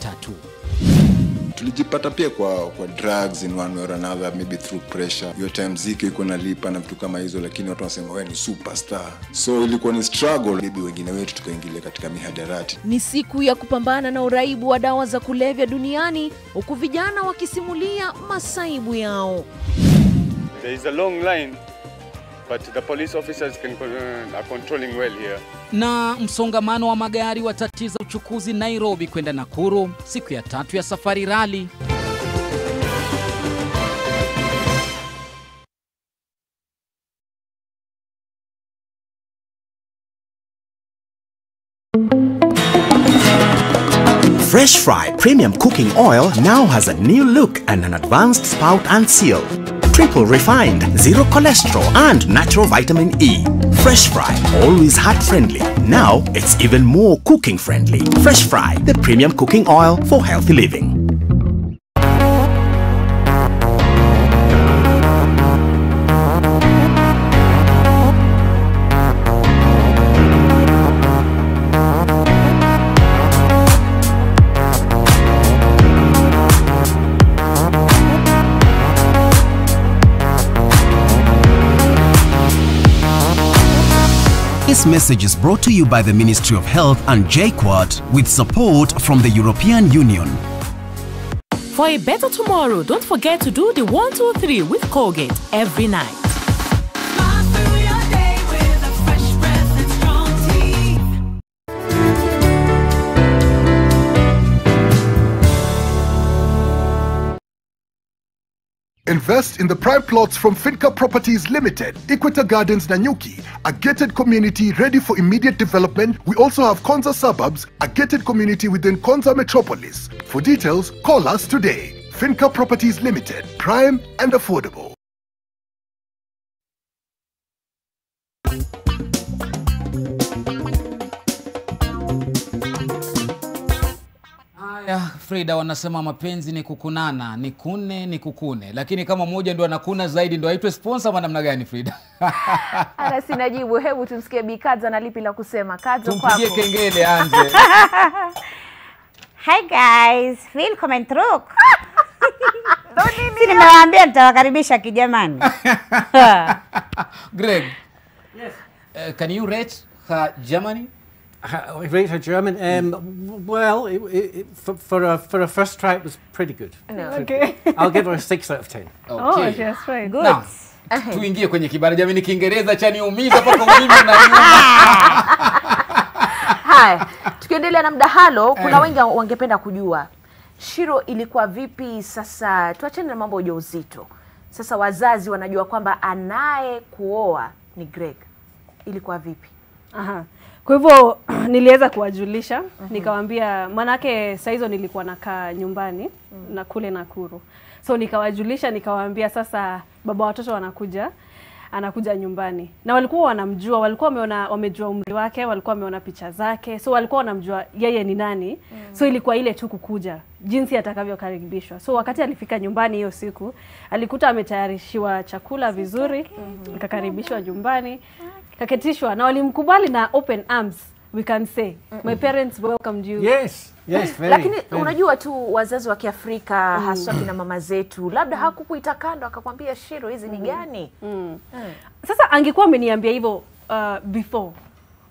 Tulijipata pia kwa drugs in one way or another, maybe through pressure. Your time zike iko nalipa na vitu kama hizo, lakini watu wanasema wewe ni superstar. So ilikuwa ni struggle, maybe wengine wetu tukaingilia katika mihadarati. Ni siku ya kupambana na uraibu wa dawa za kulevya duniani, huku vijana wakisimulia masaibu yao. There is a long line, but the police officers are controlling well here. Na msongamano wa magari watatiza uchukuzi Nairobi kwenda Nakuru, siku ya 3 ya safari rally. Fresh Fry Premium Cooking Oil now has a new look and an advanced spout and seal. Triple refined, 0 cholesterol and natural vitamin E. Fresh Fry, always heart friendly. Now it's even more cooking friendly. Fresh Fry, the premium cooking oil for healthy living. This message is brought to you by the Ministry of Health and JQuat with support from the European Union. For a better tomorrow, don't forget to do the 1, 2, 3 with Colgate every night. Invest in the prime plots from Finca Properties Limited, Equator Gardens Nanyuki, a gated community ready for immediate development. We also have Konza Suburbs, a gated community within Konza Metropolis. For details, call us today. Finca Properties Limited, prime and affordable. Frida wanasema mapenzi ni kukunana, ni kukune. Lakini kama mmoja ndo anakuna zaidi ndo aitwe sponsor ama namna gani Frida? Ana sina jibu, hebu tumsikie Bi Kaza na lipi la kusema. Kaza kwako. Tumpigie kengele anze. Hi guys, welcome through. Nimewaambia nitawakaribisha kijamani. Greg. Yes. Can you rate her Germany? Rate her German? Well, for a first try, it was pretty good. No. Okay. I'll give her a 6 out of 10. Okay. Oh, yes, right. Good. Now, tuingie kwenye kibara jamani, Kiingereza cha niumiza paka ulimi na nyuma. Haya, tukiendelea na mdahalo, kuna wengi wangependa kujua Ciru ilikuwa vipi. Sasa tuachane na mambo ya ujauzito. Sasa wazazi wanajua kwamba anaye kuoa ni Greg. Ilikuwa vipi? Aha. Kwa hivyo niliweza kuwajulisha, nikawaambia manake saa hizo nilikuwa nakaa nyumbani na kule Nakuru. So nikawajulisha, nikawaambia sasa baba watoto anakuja nyumbani. Na walikuwa wanamjua, walikuwa wamejua umri wake, walikuwa wameona picha zake. So walikuwa wanamjua yeye ni nani. So ilikuwa ile tu kukuja, jinsi atakavyokaribishwa. So wakati alifika nyumbani hiyo siku, alikuta ametayarishiwa chakula vizuri, akakaribishwa nyumbani. Kaketishwa na walimkubali na open arms, we can say. My parents welcomed you. Yes, very. Lakini unajua tu wazazi wa Kiafrika haswa kina mama zetu, labda hakukuita kando akakwambia Ciru hizi ni gani? Sasa angekuwa ameniambia hivyo before.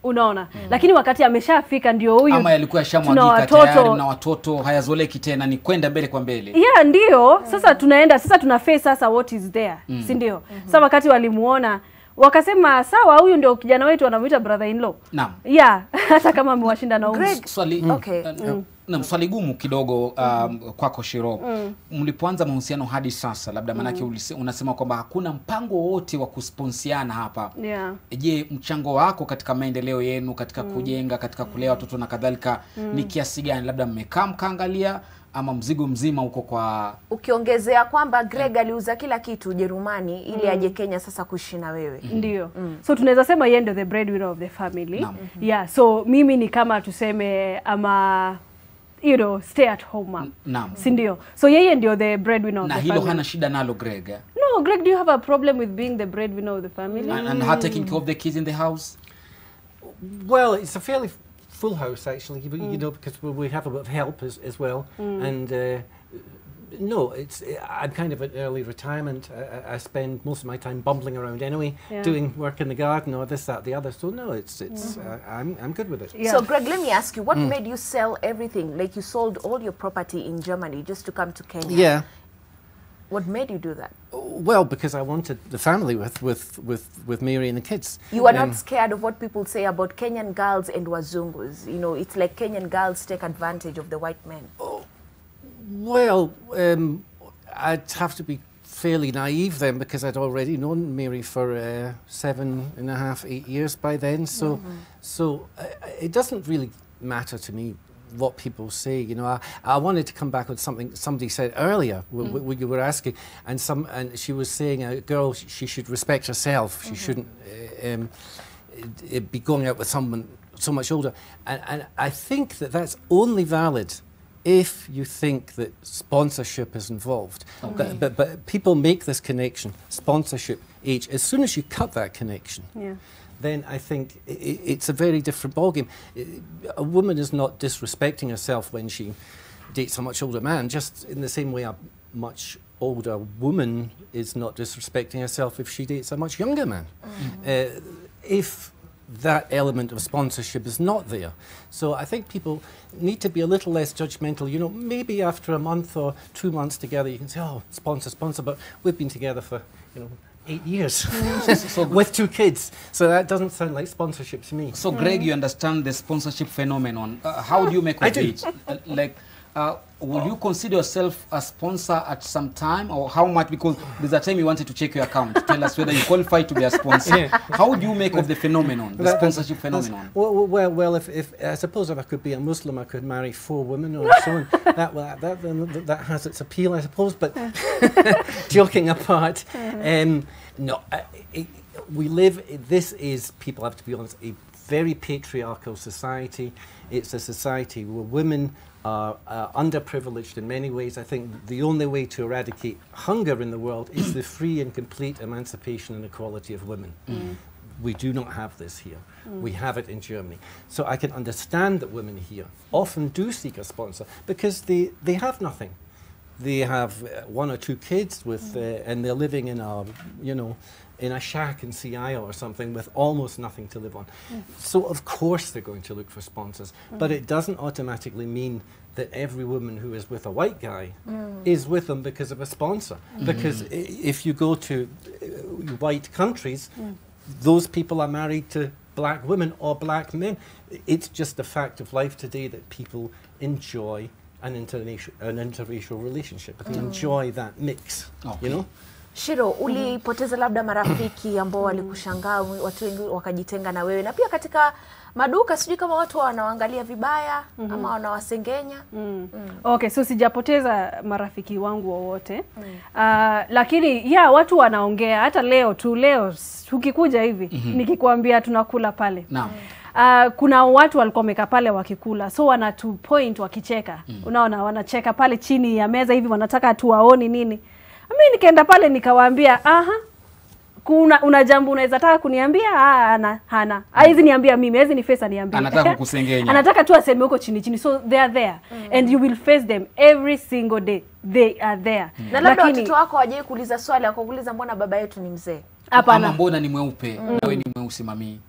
Unaona? Lakini wakati ameshafika ndio huyu. Ama alikuwa shamwagika tayari na watoto hayazoleki tena, ni kwenda mbele kwa mbele. Yeah, ndio. Sasa tunaenda, sasa tuna face sasa what is there. Si ndio? Sasa wakati walimuona wakasema sawa, huyu ndio kijana wetu anamuita brother in law. Naam. Yeah, hata kama amewashinda na umri. Swali na swali gumu kidogo kwako Ciru. Mlipoanza mahusiano hadi sasa, labda manake unasema kwamba hakuna mpango wote wa kusponsiana hapa. Yeah. Je, mchango wako katika maendeleo yenu, katika kujenga, katika kulea watoto na kadhalika ni kiasi gani? Labda mmekaa mkaangalia ama mzigo mzima uko kwa... Ukiongezea kwamba Greg aliuza kila kitu Ujerumani ili aje Kenya sasa kuishi na wewe. Ndio. So tunaweza sema yeye ndio the breadwinner of the family. Yeah, so mimi ni kama tuseme ama you know, stay at home mom. Si ndio? So yeye ndio the breadwinner of the family. Na hilo hana shida nalo Greg. No, Greg, do you have a problem with being the breadwinner of the family? And her taking care of the kids in the house? Well, it's a fairly full house actually, you know, because we have a bit of help as well. And no, I'm kind of at early retirement. I spend most of my time bumbling around anyway, doing work in the garden or this, that, the other. So no, I'm good with it. Yeah. So Greg, let me ask you, what made you sell everything? Like you sold all your property in Germany just to come to Kenya. Yeah. What made you do that? Well, because I wanted the family with Mary and the kids. You are not scared of what people say about Kenyan girls and Wazungus. You know, it's like Kenyan girls take advantage of the white men. Well, I'd have to be fairly naive then because I'd already known Mary for 7.5, 8 years by then. So, it doesn't really matter to me what people say. You know, I wanted to come back on something somebody said earlier when you were asking, and she was saying a girl, she should respect herself. She shouldn't be going out with someone so much older. And I think that that's only valid if you think that sponsorship is involved. But people make this connection, sponsorship, age. As soon as you cut that connection, then I think it's a very different ballgame. A woman is not disrespecting herself when she dates a much older man, just in the same way a much older woman is not disrespecting herself if she dates a much younger man. If that element of sponsorship is not there. So I think people need to be a little less judgmental. You know, maybe after a month or 2 months together, you can say, oh, sponsor, but we've been together for, 8 years with 2 kids. So that doesn't sound like sponsorship to me. So Greg, you understand the sponsorship phenomenon. How do you make of it? Like, would you consider yourself a sponsor at some time, or how much? Because there's a time you wanted to check your account to tell us whether you qualify to be a sponsor. How do you make of the phenomenon, the sponsorship phenomenon? Well, if I suppose if I could be a Muslim, I could marry 4 women or so on. that has its appeal, I suppose. But joking apart, no, we live. This is, people have to be honest, a very patriarchal society. It's a society where women are underprivileged in many ways. I think the only way to eradicate hunger in the world is the free and complete emancipation and equality of women. We do not have this here. We have it in Germany. So I can understand that women here often do seek a sponsor because they have nothing. They have 1 or 2 kids with, and they're living in a, in a shack in Sea Isle or something with almost nothing to live on. So of course they're going to look for sponsors, but it doesn't automatically mean that every woman who is with a white guy is with them because of a sponsor. Because if you go to white countries, those people are married to black women or black men. It's just a fact of life today that people enjoy an interracial relationship. They enjoy that mix, you know? Ciru, ulipoteza labda marafiki ambao walikushangaa, watu wengi wakajitenga na wewe, na pia katika maduka sijui kama watu wanaangalia vibaya ama wanawasengenya? Okay, so sijapoteza marafiki wangu wowote. Lakini watu wanaongea hata leo ukikuja hivi nikikwambia tunakula pale. Kuna watu walikuwa wamekaa pale wakikula, so wana to point wakicheka. Unaona, wanacheka pale chini ya meza hivi, wanataka tuwaoni nini. Mimi nikaenda pale nikawaambia, una jambo unaweza taka kuniambia? Hana. Haizi niambia mimi, haizi ni face niambia. Anataka kukusengenya. Anataka tu aseme huko chini. So they are there. And you will face them every single day. They are there. Na labda watoto wako waje kuuliza swali, wakakuuliza mbona baba yetu ni mzee? Hapana. Mbona ni mweupe na wewe ni mweusi mami?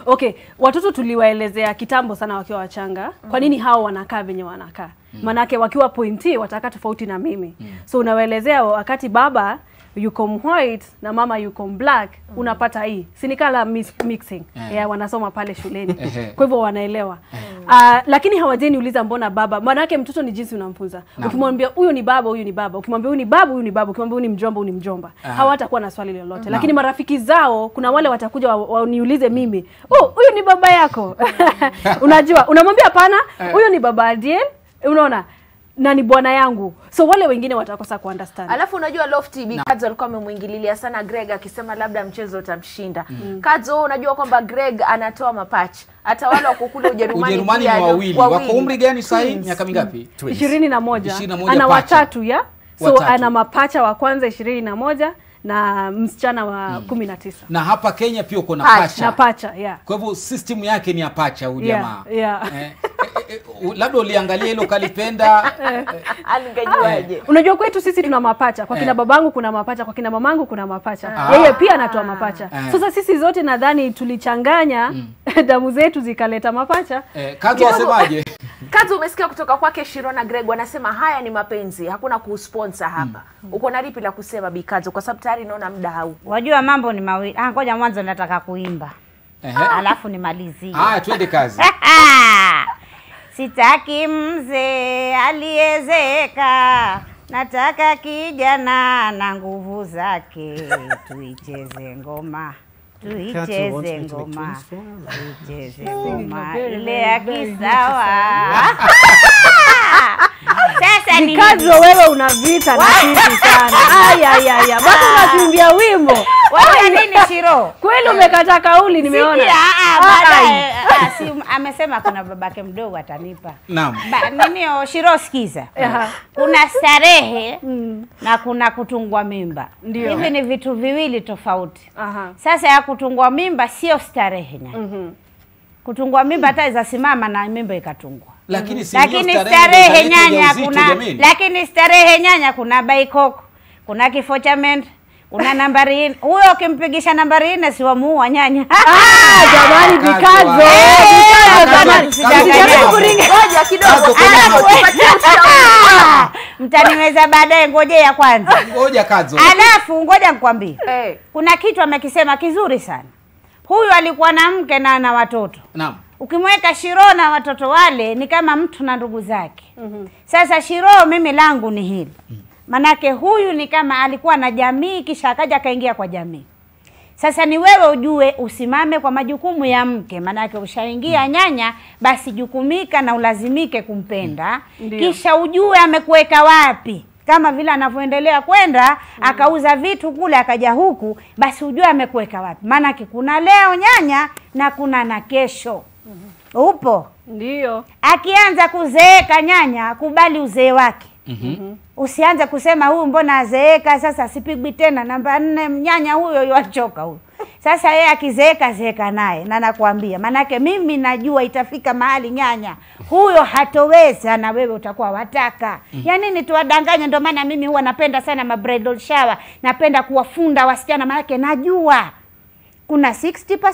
Okay, watoto tuliwaelezea kitambo sana wakiwa wachanga. Kwa nini hao wanakaa venye wanakaa? Manake wakiwa pointi wataka tofauti na mimi. So unawaelezea wakati baba yuko white na mama yuko black, unapata hii. Sinikala mixing. Wanasoma pale shuleni. Kwa hivyo wanaelewa. Lakini hawajeni uliza mbona baba. Manake mtoto ni jinsi unamfunza. Ukimwambia huyu ni baba, huyu ni baba. Ukimwambia huyu ni baba, huyu ni baba. Ukimwambia huyu ni mjomba, huyu ni mjomba. Hawatakuwa na swali lolote. Lakini marafiki zao, kuna wale watakuja waniulize mimi, huyu ni baba yako. Unajua, unamwambia hapana, huyu ni baba Adiel. Unaona? na ni bwana yangu, so wale wengine watakosa kuunderstand. Alafu unajua Lofty Bikazo alikuwa amemwingililia sana Greg akisema labda mchezo utamshinda. Kazo unajua kwamba Greg anatoa mapacha. Hata wale wako kule Ujerumani ni wawili. Wako umri gani sasa hivi? Miaka mingapi? 21. Ana watatu ya. So ana mapacha wa kwanza 21 na msichana wa 19. Na hapa Kenya pia uko na pacha. Na pacha, yeah. Kwa hivyo system yake ni ya pacha huyu jamaa. Yeah. Labda uliangalia hilo kalipenda. Alingajuaje? Unajua kwetu sisi tuna mapacha. Kwa kina babangu kuna mapacha, kwa kina mamangu kuna mapacha. Yeye pia anatoa mapacha. Sasa sisi zote nadhani tulichanganya damu zetu zikaleta mapacha. Kazo wasemaje? Kazo umesikia kutoka kwake Ciru na Greg wanasema haya ni mapenzi, hakuna kusponsor hapa. Uko na lipi la kusema Bikazo kwa sababu tayari naona muda hau. Wajua mambo ni mawili. Ngoja mwanzo nataka kuimba. Alafu nimalizie. Twende kazi. Sitaki mzee aliyezeka, nataka kijana na nguvu zake. Tuicheze ngoma, tuicheze ngoma, tuicheze ngoma ile ya kisawa. Sasa ni Bikazo wewe una vita na sisi sana. Aya. Bado unatuimbia wimbo. Wewe nini Ciru? Kweli umekata kauli nimeona. Baadaye amesema kuna babake mdogo atanipa. Naam. Nini Ciru sikiza. Kuna starehe na kuna kutungwa mimba. Hivi ni vitu viwili tofauti. Sasa ya kutungwa mimba sio starehe nyanya. Kutungwa mimba hata izasimama na mimba ikatungwa. Lakini starehe nyanya kuna starehe nyanya kuna baikoko, kuna kifo cha mende, kuna nambari 4. Huyo ukimpigisha nambari 4 si wamuua nyanya. Jamani Bikazo. Ngoja kidogo. Mtaniweza baadaye, ngoje ya kwanza. Ngoja Kazo. Alafu ngoja nikwambie. Kuna kitu amekisema kizuri sana. Huyu alikuwa na mke na ana watoto. Naam. Ukimweka Ciru na watoto wale ni kama mtu na ndugu zake. Sasa Ciru mimi langu ni hili. Manake huyu ni kama alikuwa na jamii kisha akaja kaingia kwa jamii. Sasa ni wewe ujue usimame kwa majukumu ya mke. Manake ushaingia nyanya basi jukumika na ulazimike kumpenda. Kisha ujue amekuweka wapi. Kama vile anavyoendelea kwenda akauza vitu kule akaja huku basi ujue amekuweka wapi. Manake kuna leo nyanya na kuna na kesho. Upo? Ndio. Akianza kuzeeka nyanya kubali uzee wake. Usianze kusema huyu mbona azeeka sasa sipigwi tena namba 4 nyanya huyo yachoka huyo. Sasa yeye akizeeka zeeka naye na nakwambia manake mimi najua itafika mahali nyanya huyo hatoweza na wewe utakuwa wataka. Ya nini tuwadanganye? Ndio maana mimi huwa napenda sana ma bridal shower, napenda kuwafunda wasichana manake najua kuna 60%,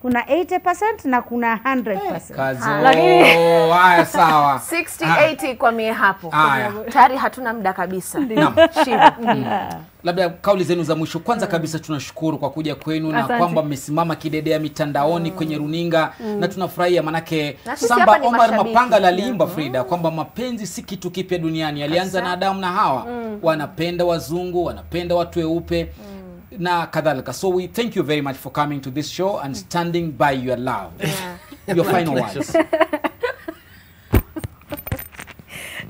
kuna 80% na kuna 100%. Lakini haya sawa. 60-80 kwa mie hapo. Tayari hatuna muda kabisa. Labda kauli zenu za mwisho. Kwanza kabisa tunashukuru kwa kuja kwenu na kwamba mmesimama kidedea mitandaoni kwenye runinga na tunafurahia manake Samba Omar Mapanga lalimba Frida kwamba mapenzi si kitu kipya duniani. Alianza na Adamu na Hawa. Wanapenda wazungu, wanapenda watu weupe. Na kadhalika. So we thank you very much for coming to this show and standing by your love. Your final words.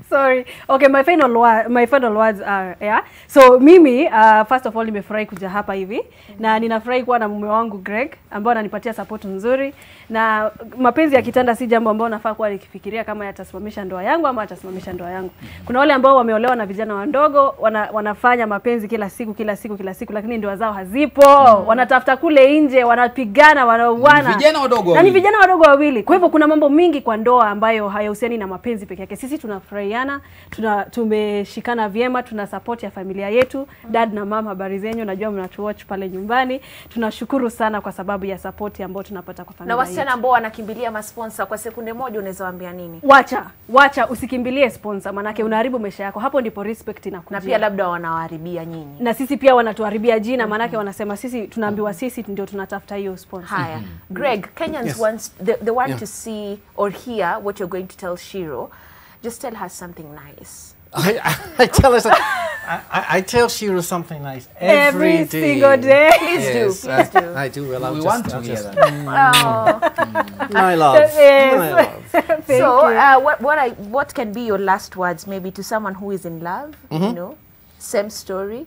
Sorry. Okay, my final words are So mimi first of all nimefurahi kuja hapa hivi na ninafurahi kuwa na mume wangu Greg ambao ananipatia support nzuri na mapenzi ya kitanda si jambo ambao nafaa kuwa nikifikiria kama yatasimamisha ndoa yangu ama yatasimamisha ndoa yangu. Kuna wale ambao wameolewa na vijana wadogo wanafanya mapenzi kila siku lakini ndoa zao hazipo. Wanatafuta kule nje, wanapigana, wanauana. Vijana wadogo. Na ni vijana wadogo wawili. Kwa hivyo kuna mambo mingi kwa ndoa ambayo hayahusiani na mapenzi peke yake. Sisi tunafurahiana, tumeshikana vyema, tuna support ya familia yetu. Dad na mama, habari zenyu, najua mnatuwatch pale nyumbani. Tunashukuru sana kwa sababu ya support ambayo tunapata kwa familia. Na wasichana ambao wanakimbilia masponsor kwa sekunde moja unaweza waambia nini? Wacha usikimbilie sponsor manake unaharibu maisha yako. Hapo ndipo respect inakujia. Na pia labda wanawaharibia nyinyi. Na sisi pia wanatuharibia jina manake wanasema sisi tunaambiwa sisi ndio tunatafuta hiyo sponsor. Haya. Greg, Kenyans they want to see or hear what you're going to tell Ciru. Just tell her something nice. I tell her I tell Ciru something nice every day. Single day. Please do. I do. Well, We want to hear that. My love. My love. So, what can be your last words, maybe to someone who is in love? You know, same story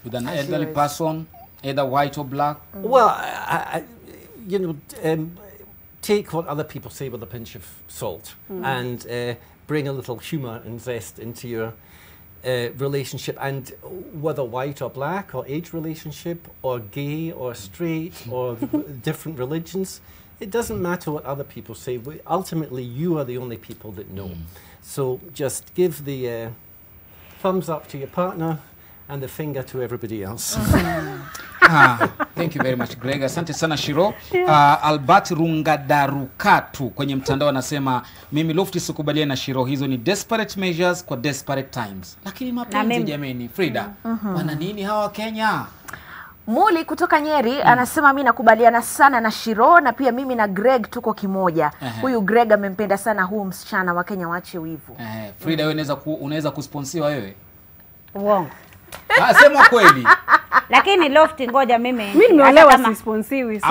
with an elderly person, either white or black. Well, you know, take what other people say with a pinch of salt, and bring a little humour and zest into your relationship, and whether white or black, or age relationship, or gay or straight, or different religions, it doesn't matter what other people say. Ultimately, you are the only people that know. So just give the thumbs up to your partner and the finger to everybody else. Thank you very much, Greg. Asante sana Shiro. Albert Rungadarukatu kwenye mtandao anasema mimi Lofty sikubaliana na Shiro, hizo ni desperate measures kwa desperate times. Lakini mapenzi jameni, Frida, wana nini hawa Kenya? Muli kutoka Nyeri anasema mimi nakubaliana sana na Shiro, na pia mimi na Greg tuko kimoja. Huyu Greg amempenda sana huu msichana, wa Kenya waache wivu. Frida, wewe unaweza kusponsiwa wewe? Uongo. Sema kweli. Lakini Lofty, ngoja mimi nimeolewa sisponsiwi.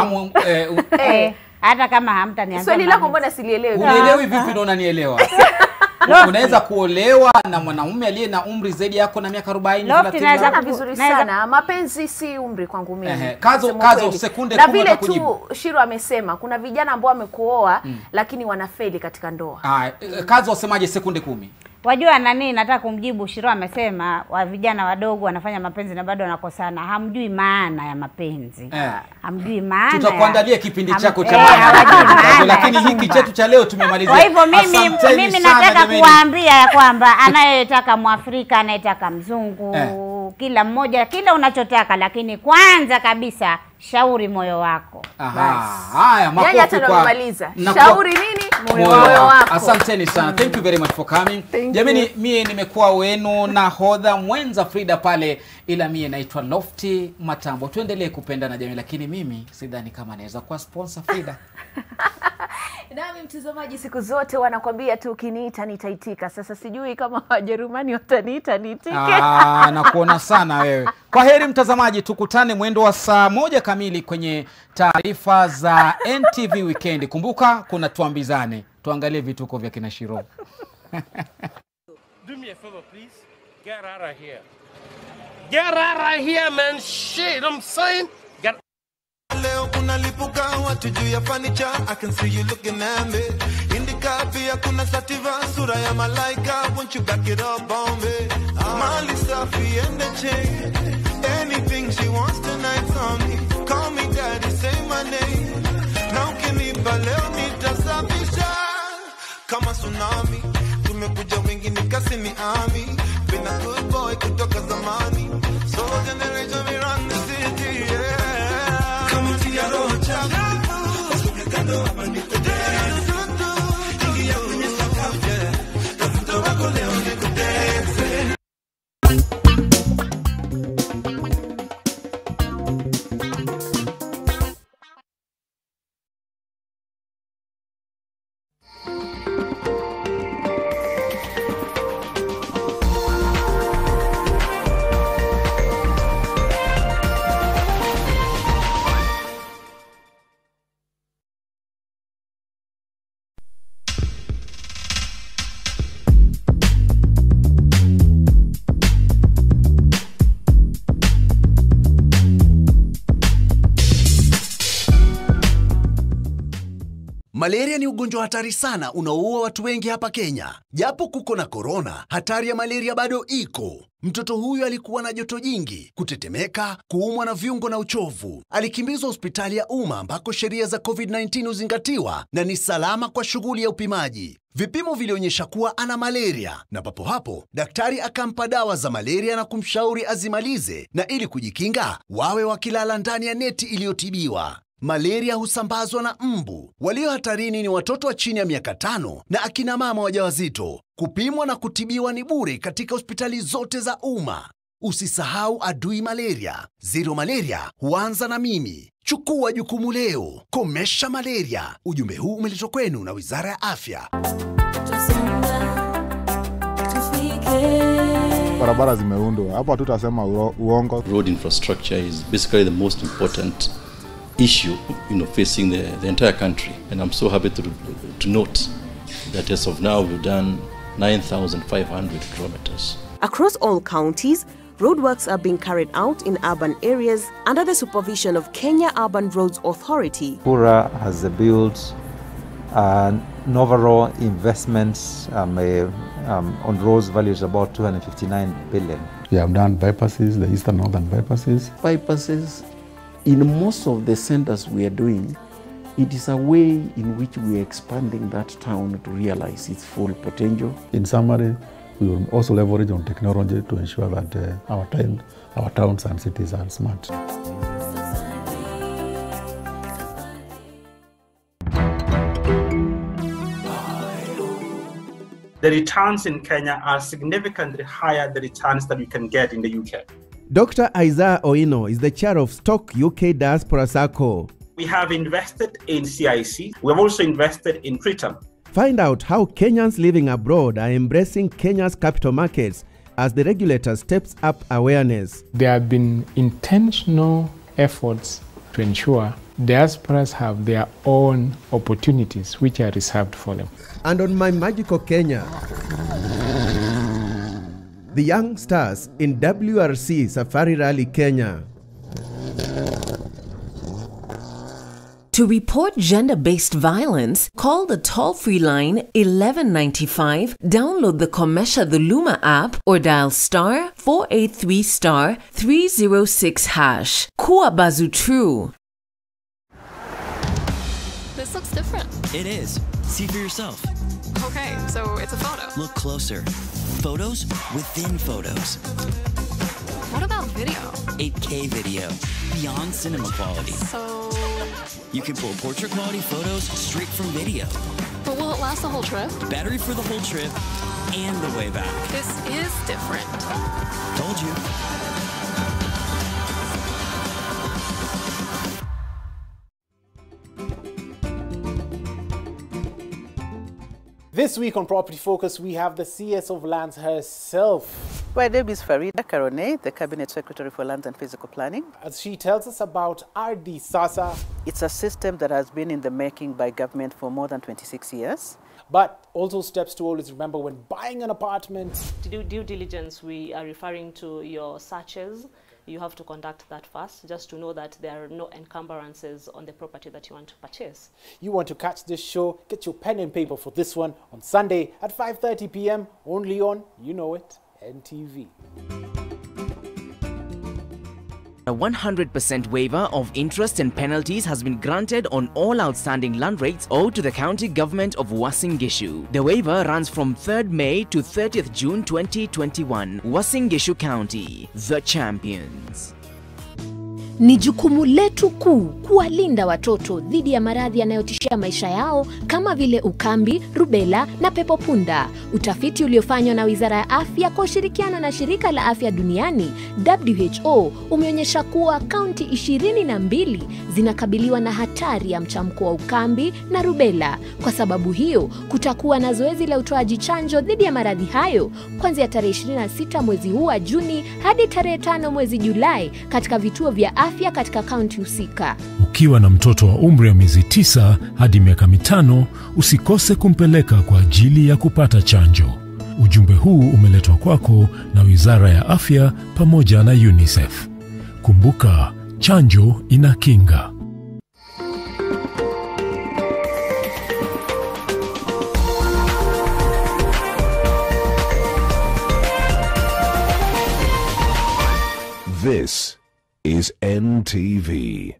Hata kama hamtaniambia. Swali lako mbona silielewi? Unielewi vipi ndo unanielewa? Unaweza kuolewa na mwanamume aliye na umri zaidi yako na miaka 40 30. Vizuri sana. Mapenzi si umri kwangu mimi. Kazo sekunde 10 na vile tu Shiro amesema kuna vijana ambao wamekuoa lakini wanafeli katika ndoa. Kazo wasemaje sekunde 10? Wajua nani nataka kumjibu Shiro amesema wa vijana wadogo wanafanya mapenzi na bado wanakosana. Hamjui maana ya mapenzi. Hamjui maana. Tutakuandalia kipindi chako cha maana. Lakini hiki chetu cha leo tumemalizia. Kwa hivyo mimi nataka kuwaambia ya kwamba anayetaka Mwafrika, anayetaka mzungu, kila mmoja kila unachotaka, lakini kwanza kabisa shauri moyo wako. Haya, makofi kwa shauri nini? Moyo wako. Asanteni sana. Thank you very much for coming. Jamani, mie nimekuwa wenu nahodha mwenza Frida pale, ila mie naitwa Lofty Matambo. Tuendelee kupendana jamii, lakini mimi sidhani kama naweza kuwa sponsor Frida. Nami mtazamaji, siku zote wanakwambia tu ukiniita nitaitika. Sasa sijui kama Wajerumani wataniita nitike. Nakuona sana wewe. Kwa heri mtazamaji, tukutane mwendo wa saa 1 kamili kwenye taarifa za NTV Weekend. Kumbuka kuna tuambizane, tuangalie vituko vya kina Shiro. Do me a favor please. Get out of here. Get out of here, man. Shit, I'm saying. Get Leo kuna lipuka watu juu ya furniture. I can see you looking at me. Indika pia kuna sativa sura ya malaika. Won't you back it up on me? Mali safi and the chain. Anything she wants tonight's on me. Call me daddy, say my name. Now ukinipa leo nitasafisha kama tsunami. Tumekuja wengi nikasi ni army. Been a good boy kutoka zamani. So generation we run the city, yeah. Come to your rocha. Kando hapa nikudance. Ingia kwenye sakafu, yeah. Tafuta wako leo nikudance. Malaria ni ugonjwa hatari sana unaoua watu wengi hapa Kenya. Japo kuko na corona, hatari ya malaria bado iko. Mtoto huyu alikuwa na joto jingi, kutetemeka, kuumwa na viungo na uchovu. Alikimbizwa hospitali ya umma ambako sheria za COVID-19 huzingatiwa na ni salama kwa shughuli ya upimaji. Vipimo vilionyesha kuwa ana malaria, na papo hapo daktari akampa dawa za malaria na kumshauri azimalize, na ili kujikinga wawe wakilala ndani ya neti iliyotibiwa. Malaria husambazwa na mbu. Walio hatarini ni watoto wa chini ya miaka 5 na akina mama wajawazito. Kupimwa na kutibiwa ni bure katika hospitali zote za umma. Usisahau adui malaria. Zero malaria huanza na mimi. Chukua jukumu leo. Komesha malaria. Ujumbe huu umeletwa kwenu na Wizara ya Afya. Tufike barabara zimeundwa. Hapo tutasema uongo. Road infrastructure is basically the most important issue, facing the entire country. And I'm so happy to note that as of now we've done 9,500 kilometers. Across all counties, roadworks are being carried out in urban areas under the supervision of Kenya Urban Roads Authority. Pura has built an overall investments on roads values about 259 billion. We have done bypasses, the eastern northern bypasses. Bypasses, in most of the centers we are doing, it is a way in which we are expanding that town to realize its full potential. In summary, we will also leverage on technology to ensure that our towns and cities are smart. The returns in Kenya are significantly higher than the returns that we can get in the UK. Dr. Isaiah Oino is the chair of Stock UK Diaspora Circle. We have invested in CIC. We have also invested in Triton. Find out how Kenyans living abroad are embracing Kenya's capital markets as the regulator steps up awareness. There have been intentional efforts to ensure diasporas have their own opportunities which are reserved for them. And on My Magical Kenya, the young stars in WRC Safari Rally Kenya. To report gender-based violence, call the toll-free line 1195, download the Komesha the Luma app, or dial star 483 star 306 hash. Kuwa bazu true. This looks different. It is. See for yourself. Okay, so it's a photo. Look closer. Photos within photos. What about video? 8K video. Beyond cinema quality. So... you can pull portrait quality photos straight from video. But will it last the whole trip? Battery for the whole trip and the way back. This is different. Told you. This week on Property Focus, we have the CS of Lands herself. My name is Farida Karone, the Cabinet Secretary for Lands and Physical Planning. As she tells us about RD SASA. It's a system that has been in the making by government for more than 26 years. But also steps to always remember when buying an apartment. To do due diligence, we are referring to your searches. You have to conduct that first, just to know that there are no encumbrances on the property that you want to purchase. You want to catch this show, get your pen and paper for this one on Sunday at 5:30 p.m. only on, you know it, NTV. A 100% waiver of interest and penalties has been granted on all outstanding land rates owed to the county government of Uasin Gishu. The waiver runs from 3rd May to 30th June 2021. Uasin Gishu County, the champions. Ni jukumu letu kuu kuwalinda watoto dhidi ya maradhi yanayotishia maisha yao kama vile ukambi, rubela na pepo punda. Utafiti uliofanywa na Wizara ya Afya kwa ushirikiano na Shirika la Afya Duniani WHO umeonyesha kuwa kaunti 22 zinakabiliwa na hatari ya mchamko wa ukambi na rubela. Kwa sababu hiyo, kutakuwa na zoezi la utoaji chanjo dhidi ya maradhi hayo kuanzia tarehe 26 mwezi huu wa Juni hadi tarehe 5 mwezi Julai katika vituo vya afya katika kaunti husika. Ukiwa na mtoto wa umri wa miezi 9 hadi miaka 5, usikose kumpeleka kwa ajili ya kupata chanjo. Ujumbe huu umeletwa kwako na Wizara ya Afya pamoja na UNICEF. Kumbuka, chanjo inakinga. This is NTV.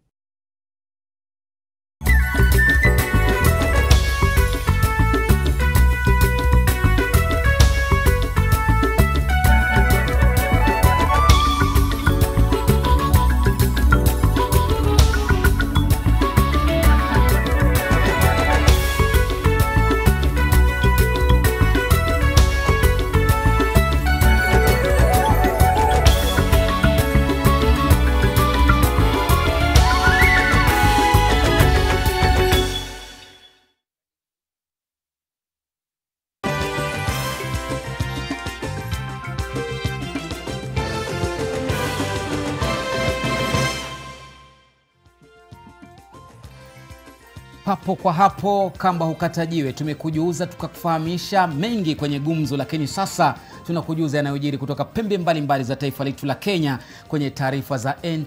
Papo kwa hapo, kamba hukatajiwe. Tumekujuza tukakufahamisha mengi kwenye gumzo, lakini sasa tunakujuza yanayojiri kutoka pembe mbalimbali za taifa letu la Kenya kwenye taarifa za